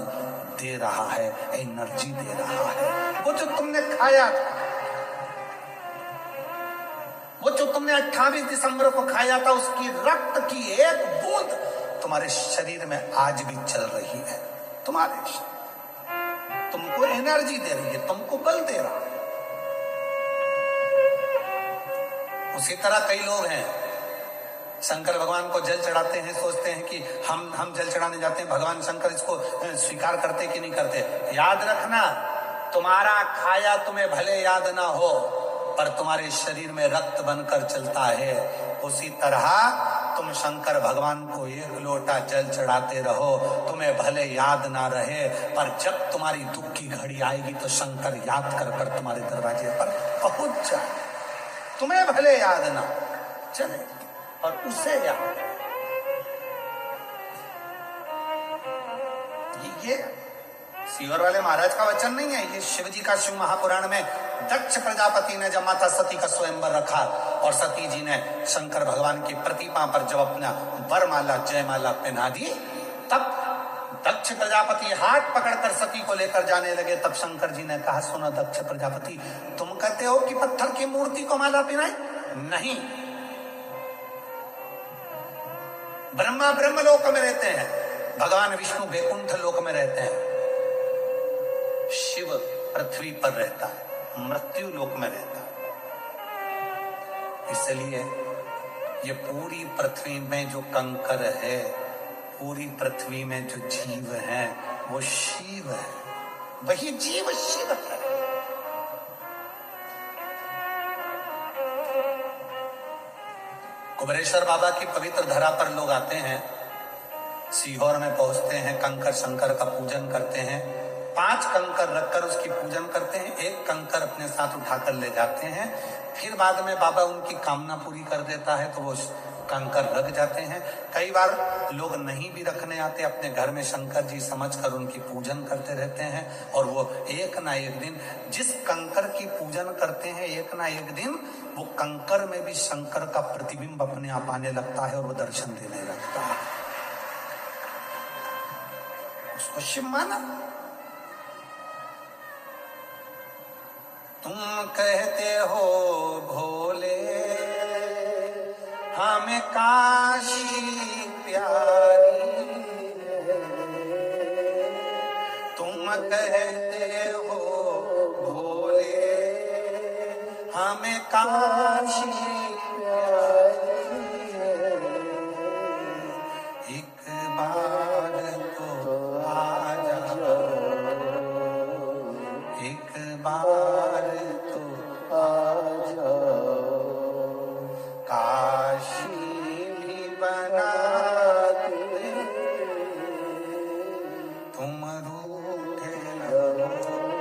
दे रहा है, एनर्जी दे रहा है। वो जो तुमने खाया था, वो जो तुमने 28 दिसंबर को खाया था, उसकी रक्त की एक बूंद तुम्हारे शरीर में आज भी चल रही है। तुम्हारे तुमको एनर्जी दे रही है, तुमको बल दे रहा है। उसी तरह कई लोग हैं, शंकर भगवान को जल चढ़ाते हैं, सोचते हैं कि हम जल चढ़ाने जाते हैं, भगवान शंकर इसको स्वीकार करते कि नहीं करते। याद रखना, तुम्हारा खाया तुम्हें भले याद ना हो, पर तुम्हारे शरीर में रक्त बनकर चलता है। उसी तरह तुम शंकर भगवान को 1 लोटा जल चढ़ाते रहो, तुम्हें भले याद ना रहे, पर जब तुम्हारी दुख की घड़ी आएगी तो शंकर याद कर तुम्हारे दरवाजे पर पहुंच जाए। तुम्हें भले याद ना चले और उसे याद। ये सीवर वाले महाराज का वचन नहीं है, ये शिव जी का शिव महापुराण में दक्ष प्रजापति ने जब माता सती का स्वयंवर रखा और सती जी ने शंकर भगवान की प्रतिमा पर जब अपना वरमाला जयमाला पहना दी, तब दक्ष प्रजापति हाथ पकड़कर सती को लेकर जाने लगे, तब शंकर जी ने कहा, सुनो दक्ष प्रजापति, तुम कहते हो कि पत्थर की मूर्ति को माला पहनाए? नहीं, ब्रह्मा ब्रह्मलोक में रहते हैं, भगवान विष्णु वैकुंठ लोक में रहते हैं, शिव पृथ्वी पर रहता है, मृत्यु लोक में रहता है। इसलिए ये पूरी पृथ्वी में जो कंकर है, पूरी पृथ्वी में जो जीव है, वो शिव है, वही जीव शिव है। कुबेरेश्वर बाबा की पवित्र धरा पर लोग आते हैं, सीहोर में पहुंचते हैं, कंकर शंकर का पूजन करते हैं, 5 कंकर रखकर उसकी पूजन करते हैं, 1 कंकर अपने साथ उठाकर ले जाते हैं, फिर बाद में बाबा उनकी कामना पूरी कर देता है तो वो कंकर रख जाते हैं। कई बार लोग नहीं भी रखने आते, अपने घर में शंकर जी समझकर उनकी पूजन करते रहते हैं, और वो एक ना एक दिन जिस कंकर की पूजन करते हैं, एक ना एक दिन वो कंकर में भी शंकर का प्रतिबिंब अपने आप आने लगता है और वो दर्शन देने लगता है। उसको शिव माना। तुम कहते हो भोले हमें काशी प्यारी, तुम कहते हो भोले हमें काशी प्यारी, एक बार तो आ जाओ, एक बार तो आ जाओ, काशी भी बना दे, तुम रूठे रहोगे,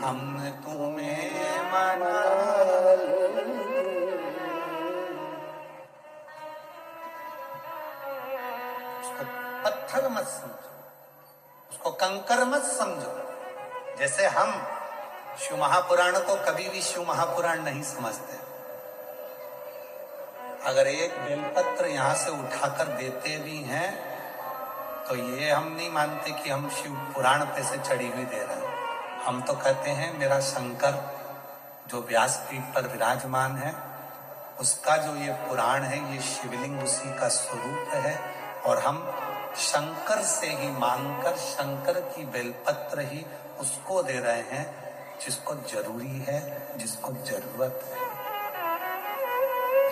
हम तुम्हें मना लेंगे। उसको पत्थर मत समझो, उसको कंकर मत समझो। जैसे हम शिव महापुराण को कभी भी शिव महापुराण नहीं समझते। अगर एक बेलपत्र यहां से उठाकर देते भी हैं तो ये हम नहीं मानते कि हम शिव पुराण पे से चढ़ी हुई दे रहे हैं। हम तो कहते हैं मेरा शंकर जो व्यासपीठ पर विराजमान है, उसका जो ये पुराण है, ये शिवलिंग उसी का स्वरूप है, और हम शंकर से ही मांगकर शंकर की बेलपत्र ही उसको दे रहे हैं जिसको जरूरी है, जिसको जरूरत है।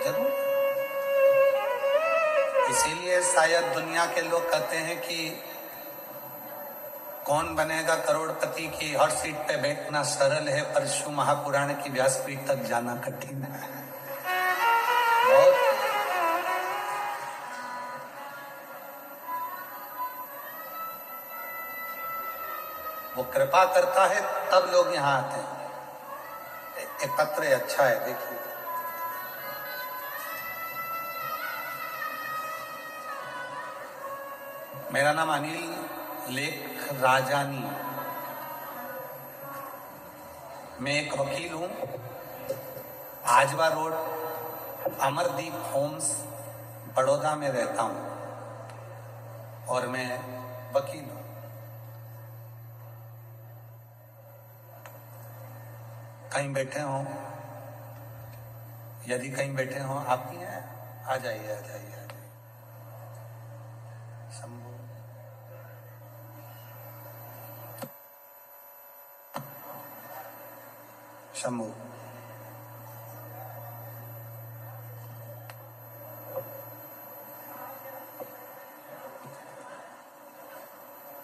जरूर इसीलिए शायद दुनिया के लोग कहते हैं कि कौन बनेगा करोड़पति की हर सीट पे बैठना सरल है, पर शिव महापुराण की व्यासपीठ तक जाना कठिन है। बहुत वो कृपा करता है तब लोग यहाँ आते हैं। एक पत्र अच्छा है, देखिए। मेरा नाम अनिल लेख राजानी, मैं एक वकील हूं, आजवा रोड अमरदीप होम्स बड़ौदा में रहता हूं, और मैं वकील हूं। कहीं बैठे हो, यदि कहीं बैठे हो, आप भी हैं, आ जाइए आ जाइए आ जाइए। शंभू शंभू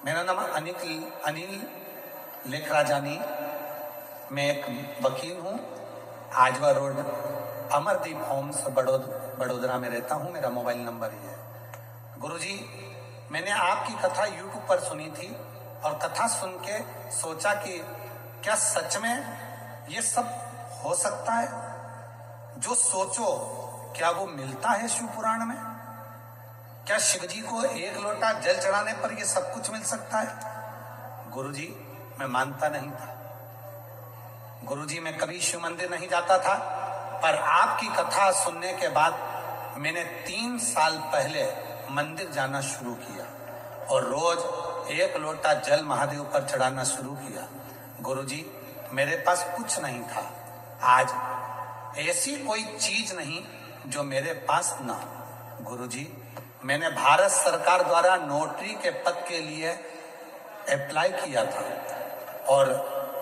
मेरा नाम अनिल लेख राजानी, मैं एक वकील हूँ, आजवा रोड अमरदीप होम्स बड़ोदरा में रहता हूँ। मेरा मोबाइल नंबर ये है। गुरुजी, मैंने आपकी कथा YouTube पर सुनी थी, और कथा सुन के सोचा कि क्या सच में ये सब हो सकता है? जो सोचो क्या वो मिलता है शिव पुराण में? क्या शिव जी को 1 लोटा जल चढ़ाने पर ये सब कुछ मिल सकता है? गुरुजी, मैं मानता नहीं था। गुरुजी, मैं कभी शिव मंदिर नहीं जाता था, पर आपकी कथा सुनने के बाद मैंने 3 साल पहले मंदिर जाना शुरू किया और रोज 1 लोटा जल महादेव पर चढ़ाना शुरू किया। गुरुजी, मेरे पास कुछ नहीं था, आज ऐसी कोई चीज नहीं जो मेरे पास ना हो। गुरुजी, मैंने भारत सरकार द्वारा नोटरी के पद के लिए अप्लाई किया था और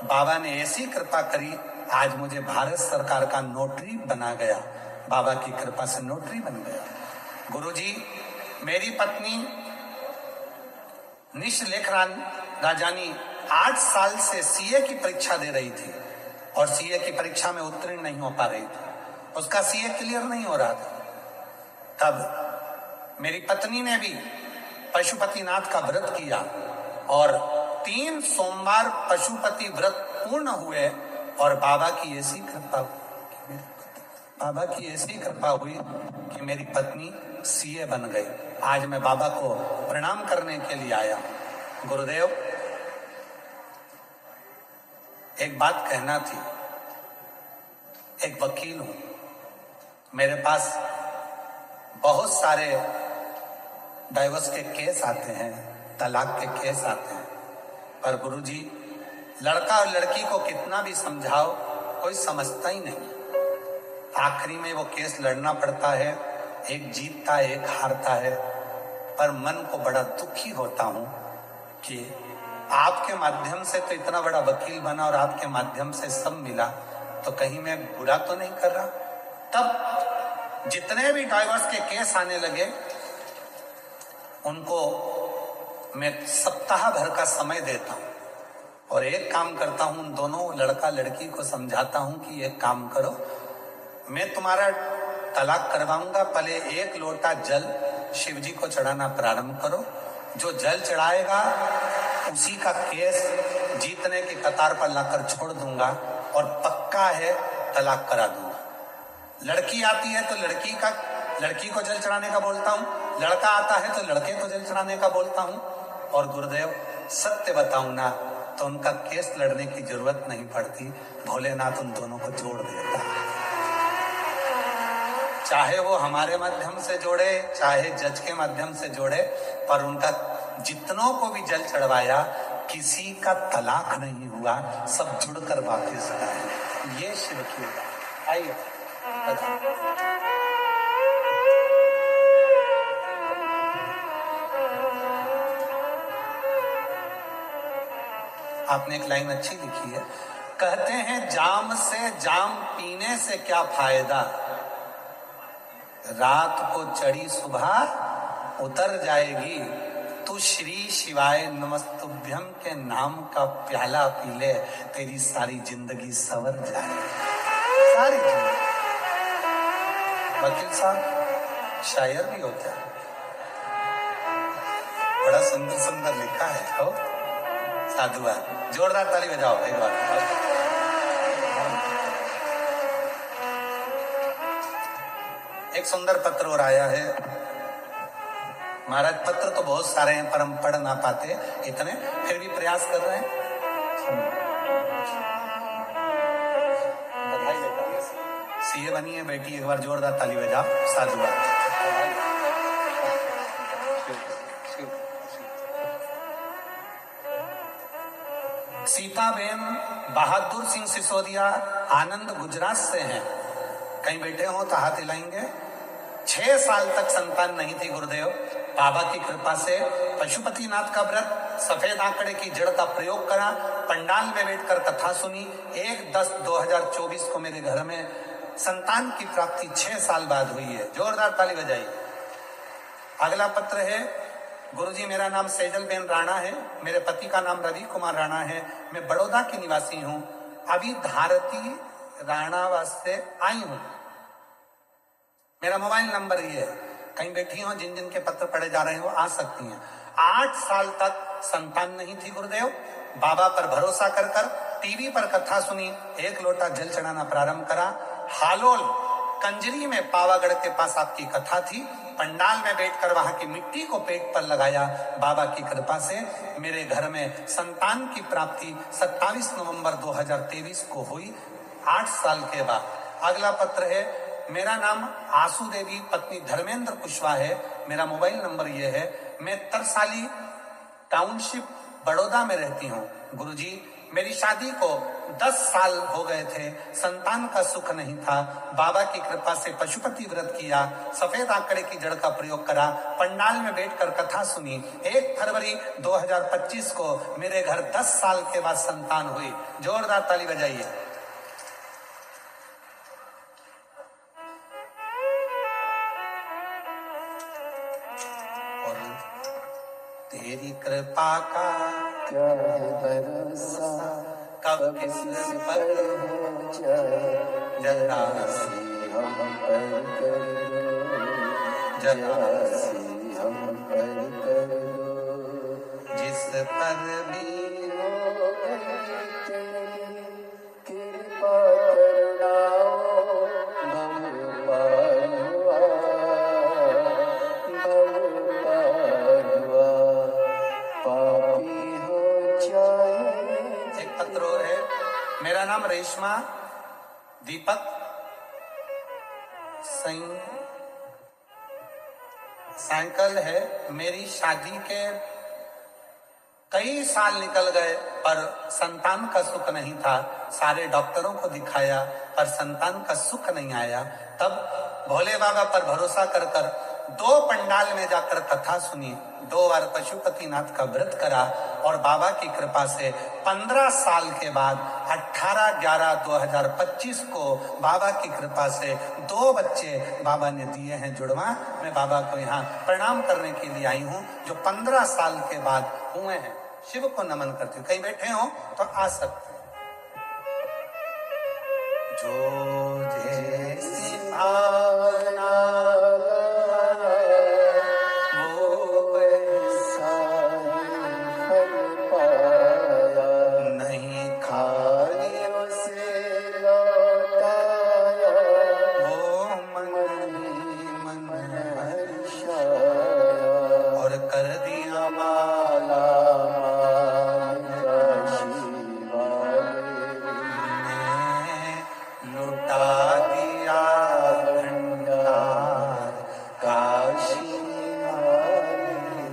बाबा ने ऐसी कृपा करी, आज मुझे भारत सरकार का नोटरी बना गया। बाबा की कृपा से नोटरी बन गया। गुरुजी, मेरी पत्नी निशलेख राजानी 8 साल से सीए की परीक्षा दे रही थी और सीए की परीक्षा में उत्तीर्ण नहीं हो पा रही थी, उसका सीए क्लियर नहीं हो रहा था। तब मेरी पत्नी ने भी पशुपतिनाथ का व्रत किया और 3 सोमवार पशुपति व्रत पूर्ण हुए और बाबा की ऐसी कृपा हुई कि मेरी पत्नी सीए बन गई। आज मैं बाबा को प्रणाम करने के लिए आया। गुरुदेव, एक बात कहना थी। एक वकील हूं, मेरे पास बहुत सारे डाइवोर्स के केस आते हैं, तलाक के केस आते हैं, पर गुरुजी, लड़का और लड़की को कितना भी समझाओ कोई समझता ही नहीं। आखिरी में वो केस लड़ना पड़ता है, एक जीतता है एक हारता है, पर मन को बड़ा दुखी होता हूं कि आपके माध्यम से तो इतना बड़ा वकील बना और आपके माध्यम से सब मिला, तो कहीं मैं बुरा तो नहीं कर रहा। तब जितने भी डाइवोर्स के केस आने लगे, उनको मैं सप्ताह भर का समय देता हूं और एक काम करता हूं, उन दोनों लड़का लड़की को समझाता हूं कि एक काम करो, मैं तुम्हारा तलाक करवाऊंगा, पहले 1 लोटा जल शिव जी को चढ़ाना प्रारंभ करो। जो जल चढ़ाएगा उसी का केस जीतने की कतार पर लाकर छोड़ दूंगा और पक्का है तलाक करा दूंगा। लड़की आती है तो लड़की को जल चढ़ाने का बोलता हूं, लड़का आता है तो लड़के को जल चढ़ाने का बोलता हूं। और गुरुदेव, सत्य बताऊं ना तो उनका केस लड़ने की जरूरत नहीं पड़ती, भोलेनाथ उन दोनों को जोड़ देता है। चाहे वो हमारे माध्यम से जोड़े, चाहे जज के माध्यम से जोड़े, पर उनका जितनों को भी जल चढ़वाया, किसी का तलाक नहीं हुआ, सब जुड़कर वापस आए। ये शिव की बात। आइए, आपने एक लाइन अच्छी लिखी है, कहते हैं जाम से जाम पीने से क्या फायदा, रात को चढ़ी सुबह उतर जाएगी, तू श्री शिवाय नमस्तुभ्यम के नाम का प्याला पी ले, तेरी सारी जिंदगी सवर जाए। सारी जिंदगी। वकील साहब शायर भी होता है, बड़ा सुंदर सुंदर लिखा है। हो साधुवाद, जोरदार ताली बजाओ एक बार। एक सुंदर पत्र और आया है। महाराज, पत्र तो बहुत सारे हैं पर हम पढ़ ना पाते इतने, फिर भी प्रयास कर रहे हैं। बधाई देता हूं। सीए बनी है बेटी, एक बार जोरदार ताली बजाओ। साधुवाद। सीताबेन बहादुर सिंह सिसोदिया आनंद गुजरात से हैं। कहीं बैठे हो तो हाथ हिलाएंगे। 6 साल तक संतान नहीं थी गुरुदेव, बाबा की कृपा से पशुपतिनाथ का व्रत, सफेद आंकड़े की जड़ का प्रयोग करा, पंडाल में बैठकर कथा सुनी। 1/10/2024 को मेरे घर में संतान की प्राप्ति 6 साल बाद हुई है। जोरदार ताली बजाइए। अगला पत्र है, गुरुजी मेरा नाम सेजल बेन राणा है, मेरे पति का नाम रवि कुमार राणा है, मैं बड़ौदा की निवासी हूँ, अभी धारती राणावास से आई हूँ। मेरा मोबाइल नंबर ये है, कहीं बैठी हो जिन जिन के पत्र पढ़े जा रहे हैं वो आ सकती हैं। 8 साल तक संतान नहीं थी गुरुदेव, बाबा पर भरोसा कर कर टीवी पर कथा सुनी, 1 लोटा जल चढ़ाना प्रारंभ करा। हालोल कंजरी में पावागढ़ के पास आपकी कथा थी, पंडाल में बैठकर वहां की मिट्टी को पेट पर लगाया। बाबा की कृपा से मेरे घर में संतान की प्राप्ति 27 नवंबर 2023 को हुई, 8 साल के बाद। अगला पत्र है, मेरा नाम आसू देवी पत्नी धर्मेंद्र कुशवाहा है, मेरा मोबाइल नंबर ये है। मैं तरसाली टाउनशिप बड़ौदा में रहती हूँ। गुरुजी, मेरी शादी को 10 साल हो गए थे, संतान का सुख नहीं था। बाबा की कृपा से पशुपति व्रत किया, सफेद आंकड़े की जड़ का प्रयोग करा, पंडाल में बैठकर कथा सुनी। 1 फरवरी 2025 को मेरे घर 10 साल के बाद संतान हुई। जोरदार ताली बजाइए। और तेरी कृपा का क्या भरोसा, कब किस पर जरा सी हम पर कर दो, जरा सी हम पर कर दो, जिस पर भी हो गई तेरी कृपा करुणाओ, भव पार हुआ, भव पार हुआ, पापी हो चाहे। एक पत्र और है। मेरा नाम रेशमा दीपक साइकिल है। मेरी शादी के कई साल निकल गए पर संतान का सुख नहीं था। सारे डॉक्टरों को दिखाया पर संतान का सुख नहीं आया। तब भोले बाबा पर भरोसा कर 2 पंडाल में जाकर कथा सुनी, 2 बार पशुपतिनाथ का व्रत करा और बाबा की कृपा से 15 साल के बाद 18/11/2025 को बाबा की कृपा से 2 बच्चे बाबा ने दिए हैं जुड़वा। मैं बाबा को यहाँ प्रणाम करने के लिए आई हूँ जो 15 साल के बाद हुए हैं। शिव को नमन करती हूँ। कहीं बैठे हो तो आ सकते हैं। जो जैसी भावना वो वैसा फल पाया, नहीं खाया खालियों से लौटाया, वो मन मन मन हर्षाया, और कर दिया माला मान काशी वाले, लुटा दिया भंडार काशी वाले।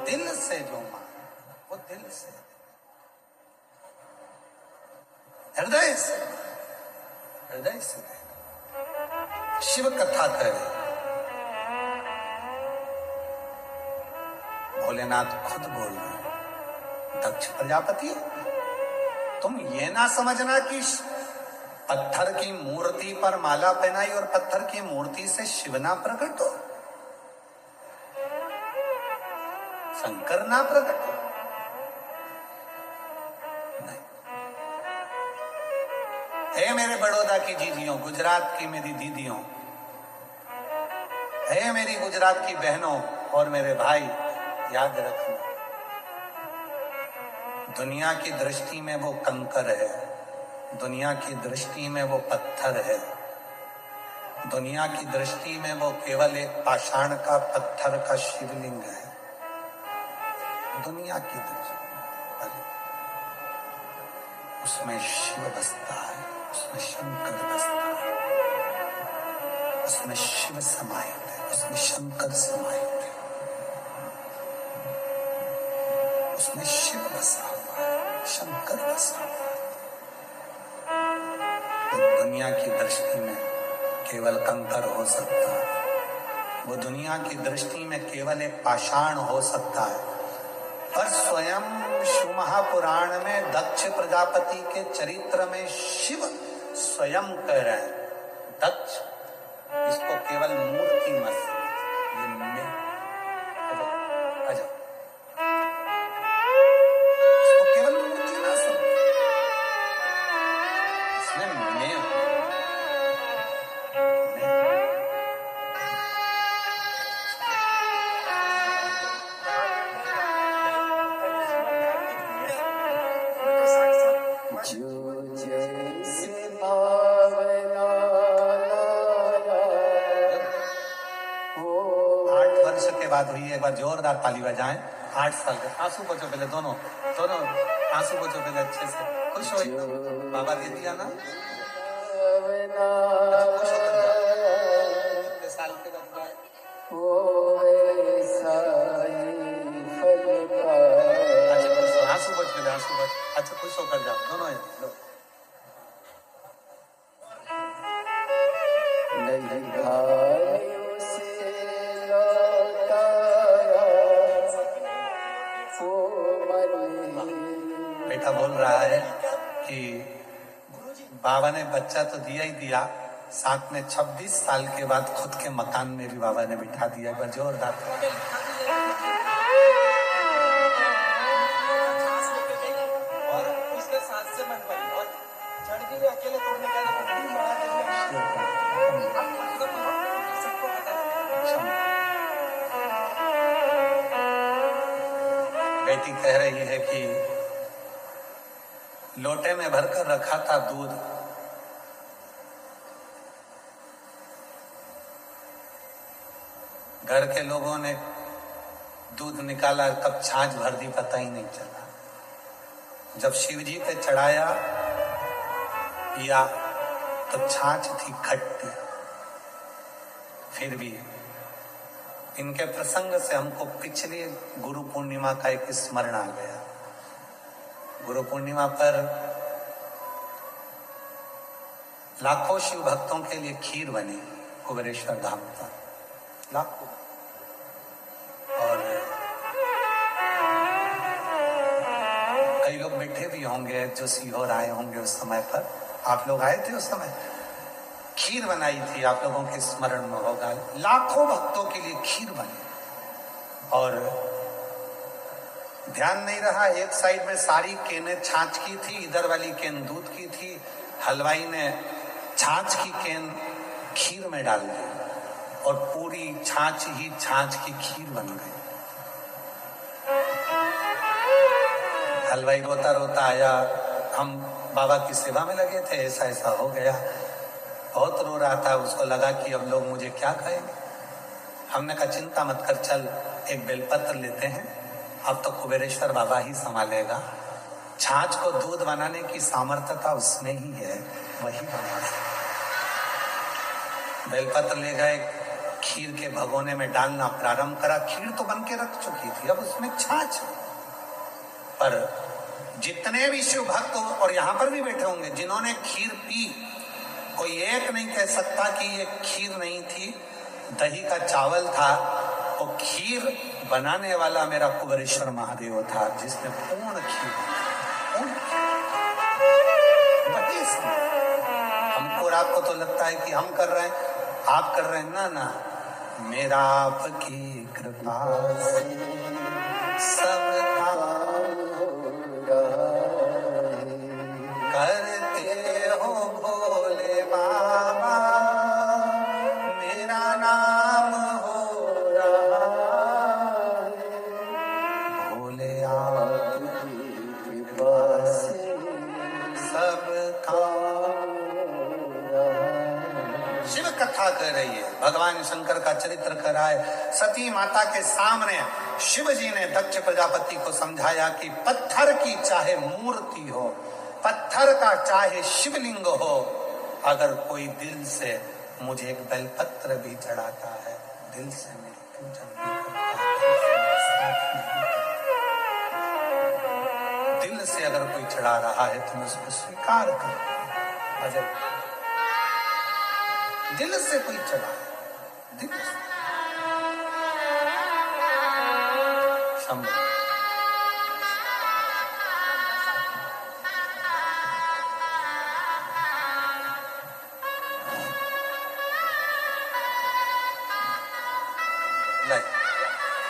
दिल से जो मांगे वो दिल से, हृदय से शिव कथा करे। भोलेनाथ खुद बोल रहे हैं, दक्ष प्रजापति तुम ये ना समझना कि पत्थर की मूर्ति पर माला पहनाई और पत्थर की मूर्ति से शिव ना प्रकट हो, शंकर ना प्रकट हो। नहीं। हे मेरे बड़ौदा की जीजियों, गुजरात की मेरी दीदियों, हे मेरी गुजरात की बहनों और मेरे भाई, याद रखना दुनिया की दृष्टि में वो कंकर है, दुनिया की दृष्टि में वो पत्थर है, दुनिया की दृष्टि में वो केवल एक पाषाण का पत्थर का शिवलिंग है। दुनिया की दृष्टि में उसमें शिव बसता है, उसमें शंकर बसता है, उसमें शिव समाहित है, उसमें शंकर समाहित है, उसमें शिव बसा हुआ है, शंकर बसा हुआ है। वो दुनिया की दृष्टि में केवल कंकर हो सकता है, वो दुनिया की दृष्टि में केवल एक पाषाण हो सकता है, पर स्वयं शिव महापुराण में दक्ष प्रजापति के चरित्र में शिव स्वयं कह रहे हैं, दक्ष इसको केवल मूर्ति मत समझ, ये मैं इसको केवल मूर्ति ना समझ, इसमें मैं हूं। जो जैसे भावना लाया, वो 8 वर्ष के बाद हुई। एक बार जोरदार ताली बजाएं। 8 साल के आंसू पोछो पहले, दोनों आंसू पोछो पहले अच्छे से। खुश हो एकदम, बाबा दे दिया ना, भावना खुश होकर जाओ। कितने साल के बाद हुआ है? वो ऐसा ही फल अच्छा पाया। खुश हो, आंसू बच गए, आंसू बच, अच्छा खुश होकर जाओ दोनों हैं, लो। नहीं भाइयों से लौटाया वो मन ही। बेटा बोल रहा है कि बाबा ने बच्चा तो दिया ही दिया, साथ में 26 साल के बाद खुद के मकान में भी बाबा ने बिठा दिया। एक बार जोरदार और उसके साथ से मनवाई और चढ़ के भी अकेले तोड़ने का बड़ी महादेवी सबको पता है। बेटी कह रही है कि लोटे में भरकर रखा था दूध, घर के लोगों ने दूध निकाला, कब छाछ भर दी पता ही नहीं चला। जब शिव जी पे चढ़ाया पिया तो छाछ थी खट्टी। फिर भी इनके प्रसंग से हमको पिछली गुरु पूर्णिमा का एक स्मरण आ गया। गुरु पूर्णिमा पर लाखों शिव भक्तों के लिए खीर बनी कुबेरेश्वर धाम पर, लाखों। और कई लोग बैठे भी होंगे जो सीहोर आए होंगे उस समय पर, आप लोग आए थे उस समय, खीर बनाई थी, आप लोगों के स्मरण में होगा। लाखों भक्तों के लिए खीर बनी और ध्यान नहीं रहा, एक साइड में सारी केनें छाछ की थी, इधर वाली केन दूध की थी। हलवाई ने छाछ की केन खीर में डाल दी और पूरी छाछ ही छाछ की खीर बन गई। हलवाई रोता रोता आया, हम बाबा की सेवा में लगे थे, ऐसा ऐसा हो गया। बहुत रो रहा था, उसको लगा कि अब लोग मुझे क्या कहेंगे। हमने कहा चिंता मत कर, चल एक बेलपत्र लेते हैं, अब तो कुबेरेश्वर बाबा ही संभालेगा। छाछ को दूध बनाने की सामर्थ्यता उसमें ही है, वही बना। बेलपत्र ले गए, खीर के भगोने में डालना प्रारंभ करा। खीर तो बन के रख चुकी थी, अब उसमें छाछ। पर जितने भी शिव भक्त और यहाँ पर भी बैठे होंगे जिन्होंने खीर पी, कोई एक नहीं कह सकता कि ये खीर नहीं थी, दही का चावल था। वो खीर बनाने वाला मेरा कुबेरेश्वर महादेव था, जिसने पूर्ण खीर, हमको रात को तो लगता है कि हम कर रहे हैं, आप कर रहे हैं, ना ना, मेरा आपकी कृपा से सब करते हो भोले बाबा, मेरा नाम हो रहा है भोले, आपकी कृपा से सब काम। शिव कथा कर रही है, भगवान शंकर का चरित्र कर रहा है। सती माता के सामने शिव जी ने दक्ष प्रजापति को समझाया कि पत्थर की चाहे मूर्ति हो, पत्थर का चाहे शिवलिंग हो, अगर कोई दिल से मुझे एक बेलपत्र भी चढ़ाता है, दिल से मेरी पूजन भी करता है, दिल से अगर कोई चढ़ा रहा है तो मैं उसको स्वीकार करूं। अजय दिल से कोई चढ़ा, दिल से शंभू।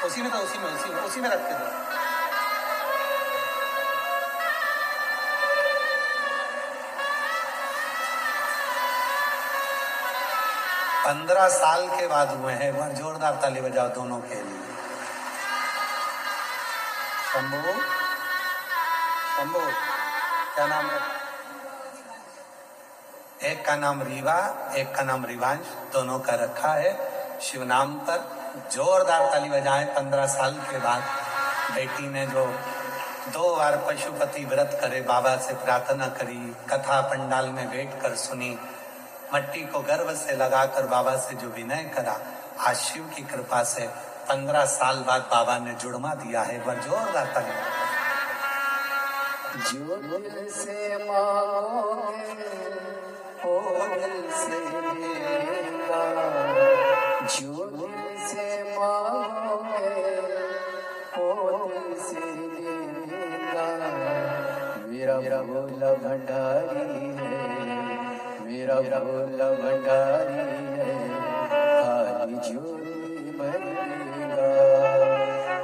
उसी में तो उसी में रख के दो। 15 साल के बाद हुए हैं। एक बार जोरदार ताली बजाओ दोनों के लिए। शंभू, शंभू क्या नाम है? एक का नाम रीवा, एक का नाम रिवांश, दोनों का रखा है शिव नाम पर। जोरदार ताली बजाएं। 15 साल के बाद बेटी ने जो 2 बार पशुपति व्रत करे, बाबा से प्रार्थना करी, कथा पंडाल में बैठ कर सुनी, मट्टी को गर्व से लगाकर बाबा से जो विनय करा, आज शिव की कृपा से 15 साल बाद बाबा ने जुड़वा दिया है। एक बार जोरदार ताली। जो दिल से मांगोगे वो दिल से मिलेगा, जो दिल से मांगोगे वो दिल से मिलेगा। मेरा भोला भंडारी है, मेरा भोला भंडारी है, खाली झोली भरेगा।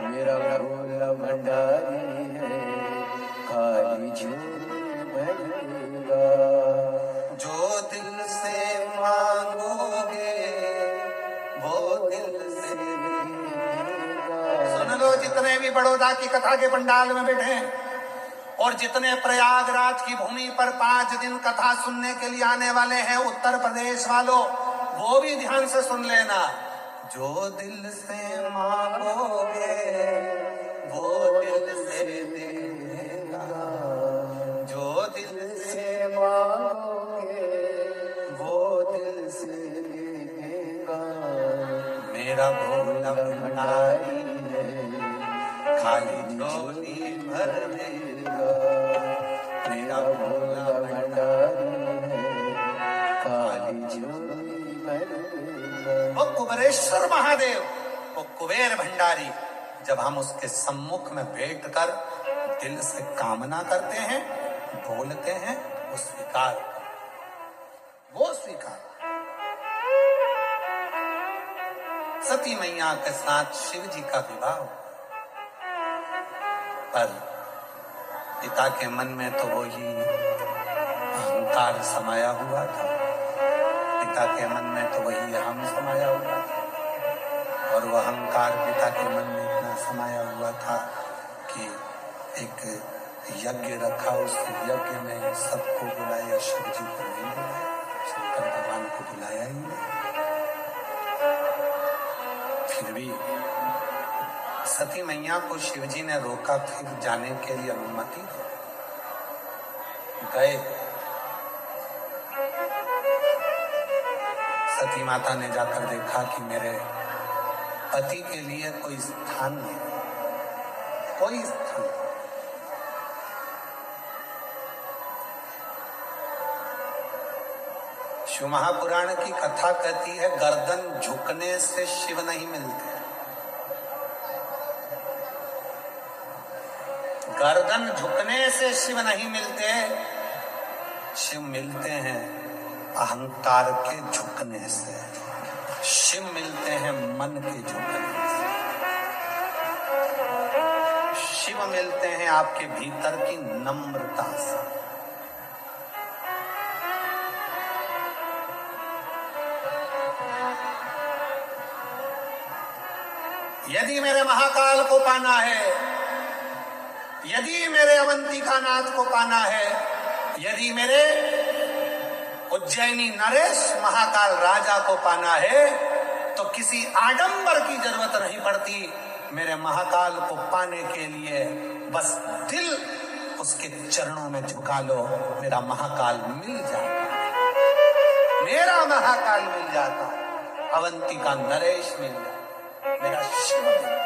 मेरा भोला भंडारी है, खाली झोली भरेगा। जो दिल से मांगोगे वो दिल से मिलेगा। सुन लो, जितने भी बड़ौदा की कथा के पंडाल में बैठे हैं और जितने प्रयागराज की भूमि पर 5 दिन कथा सुनने के लिए आने वाले हैं उत्तर प्रदेश वालों, वो भी ध्यान से सुन लेना। जो दिल से मांगोगे वो दिल से देगा, जो दिल से मांगोगे वो दिल से मिलेगा। मेरा भोला भंडारी है, खाली झोली भर देगा। मेरा भोला भंडारी है, खाली झोली भरेगा। वो कुबेरेश्वर महादेव, वो कुबेर भंडारी, जब हम उसके सम्मुख में बैठकर दिल से कामना करते हैं, बोलते हैं, वो स्वीकार, वो स्वीकार। सती मैया के साथ शिव जी का विवाह, पर पिता के मन में तो वही अहंकार समाया हुआ था, पिता के मन में तो वही अहम समाया हुआ था। और वह अहंकार पिता के मन में इतना समाया हुआ था कि एक यज्ञ रखा, उस यज्ञ में सबको बुलाया, शिव जी को नहीं बुलाया, शंकर भगवान को बुलाया ही नहीं। फिर भी सती मैया को शिव जी ने रोका, फिर जाने के लिए अनुमति दी। गए, सती माता ने जाकर देखा कि मेरे पति के लिए कोई स्थान नहीं, कोई स्थान। शिव महापुराण की कथा कहती है, गर्दन झुकने से शिव नहीं मिलते, गर्दन झुकने से शिव नहीं मिलते, शिव मिलते हैं अहंकार के झुकने से, शिव मिलते हैं मन के झुकने से, शिव मिलते हैं आपके भीतर की नम्रता से। यदि मेरे महाकाल को पाना है, यदि मेरे अवंतिका नाथ को पाना है, यदि मेरे उज्जैनी नरेश महाकाल राजा को पाना है, तो किसी आडंबर की जरूरत नहीं पड़ती। मेरे महाकाल को पाने के लिए बस दिल उसके चरणों में झुका लो, मेरा महाकाल मिल जाता, मेरा महाकाल मिल जाता, अवंतिका नरेश मिल जाता, मेरा शिव मिल जाता।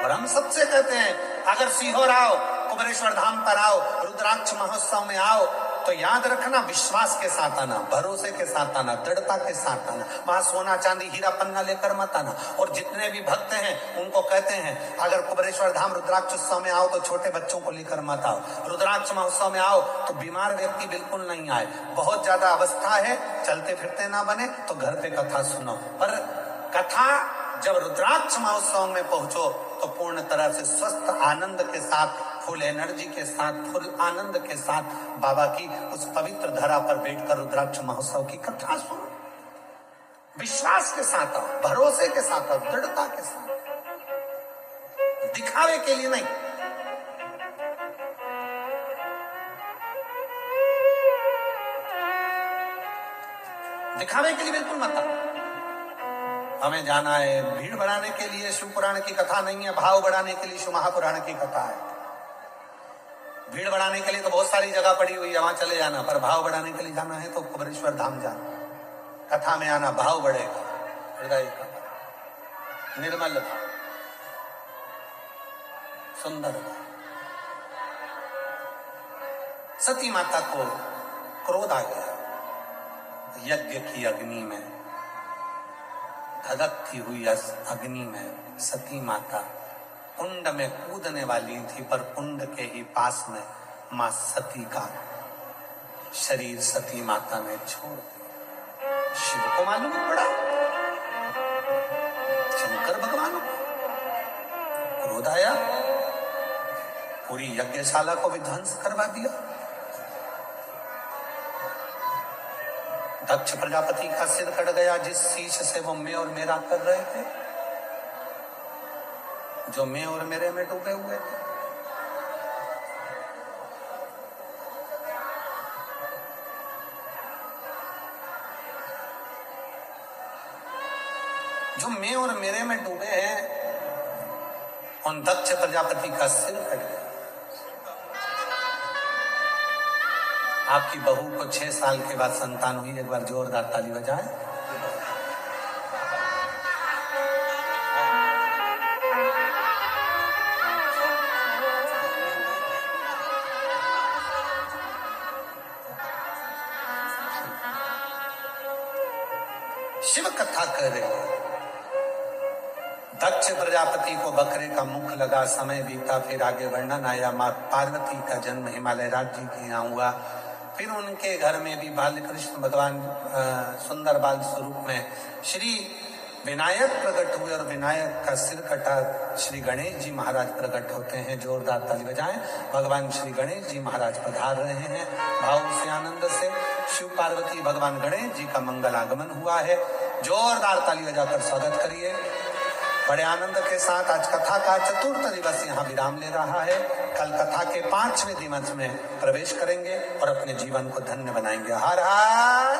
और हम सबसे कहते हैं, अगर सीहोर आओ, कुबेरेश्वर धाम पर आओ, रुद्राक्ष महोत्सव में आओ, तो याद रखना, विश्वास के साथ आना, भरोसे के साथ आना, दृढ़ता के साथ आना। वहां सोना चांदी हीरा पन्ना लेकर मत आना। और जितने भी भक्त हैं उनको कहते हैं, अगर कुबेरेश्वर धाम रुद्राक्ष उत्सव में आओ तो छोटे बच्चों को लेकर मत आओ, रुद्राक्ष महोत्सव में आओ तो बीमार व्यक्ति बिल्कुल नहीं आए, बहुत ज्यादा अवस्था है, चलते फिरते ना बने तो घर पे कथा सुनो। पर कथा जब रुद्राक्ष महोत्सव में पहुंचो तो पूर्ण तरह से स्वस्थ आनंद के साथ, फुल एनर्जी के साथ, फुल आनंद के साथ बाबा की उस पवित्र धरा पर बैठकर रुद्राक्ष महोत्सव की कथा सुनो। विश्वास के साथ आओ, भरोसे के साथ आओ, दृढ़ता के साथ, दिखावे के लिए नहीं। दिखावे के लिए बिल्कुल मत आओ। हमें जाना है, भीड़ बढ़ाने के लिए शिव पुराण की कथा नहीं है, भाव बढ़ाने के लिए शिव महापुराण की कथा है। भीड़ बढ़ाने के लिए तो बहुत सारी जगह पड़ी हुई है, वहां चले जाना, पर भाव बढ़ाने के लिए जाना है तो कुबेरेश्वर धाम जाना। कथा में आना भाव बढ़ेगा, हृदय का निर्मल भाव, सुंदर भाव। सती माता को क्रोध आ गया, यज्ञ की अग्नि में, धधकती हुई अग्नि में सती माता कुंड में कूदने वाली थी, पर कुंड के ही पास में मां सती का शरीर सती माता ने छोड़ दिया। शिव को मालूम पड़ा, शंकर भगवान को क्रोध आया, पूरी यज्ञशाला को विध्वंस करवा दिया। दक्ष प्रजापति का सिर कट गया, जिस शीश से वो मैं और मेरा कर रहे थे, जो मैं और मेरे में डूबे हुए थे। जो मैं और मेरे में डूबे हैं, उन दक्ष प्रजापति का सिर कट गया। आपकी बहू को 6 साल के बाद संतान हुई, एक बार जोरदार ताली बजाएं। शिव कथा कह रहे हैं, दक्ष प्रजापति को बकरे का मुख लगा, समय बीता, फिर आगे वर्णन आया। मां पार्वती का जन्म हिमालय राज्य के यहाँ हुआ। फिर उनके घर में भी बाल कृष्ण भगवान सुंदर बाल स्वरूप में श्री विनायक प्रकट हुए, और विनायक का सिर कटा श्री गणेश जी महाराज प्रकट होते हैं। जोरदार ताली बजाएं। भगवान श्री गणेश जी महाराज पधार रहे हैं भाव से, आनंद से। शिव पार्वती भगवान गणेश जी का मंगल आगमन हुआ है। जोरदार ताली बजाकर स्वागत करिए। बड़े आनंद के साथ आज कथा का 4th दिवस यहाँ विराम ले रहा है। कल कथा के 5वें दिवस में प्रवेश करेंगे और अपने जीवन को धन्य बनाएंगे। हर हर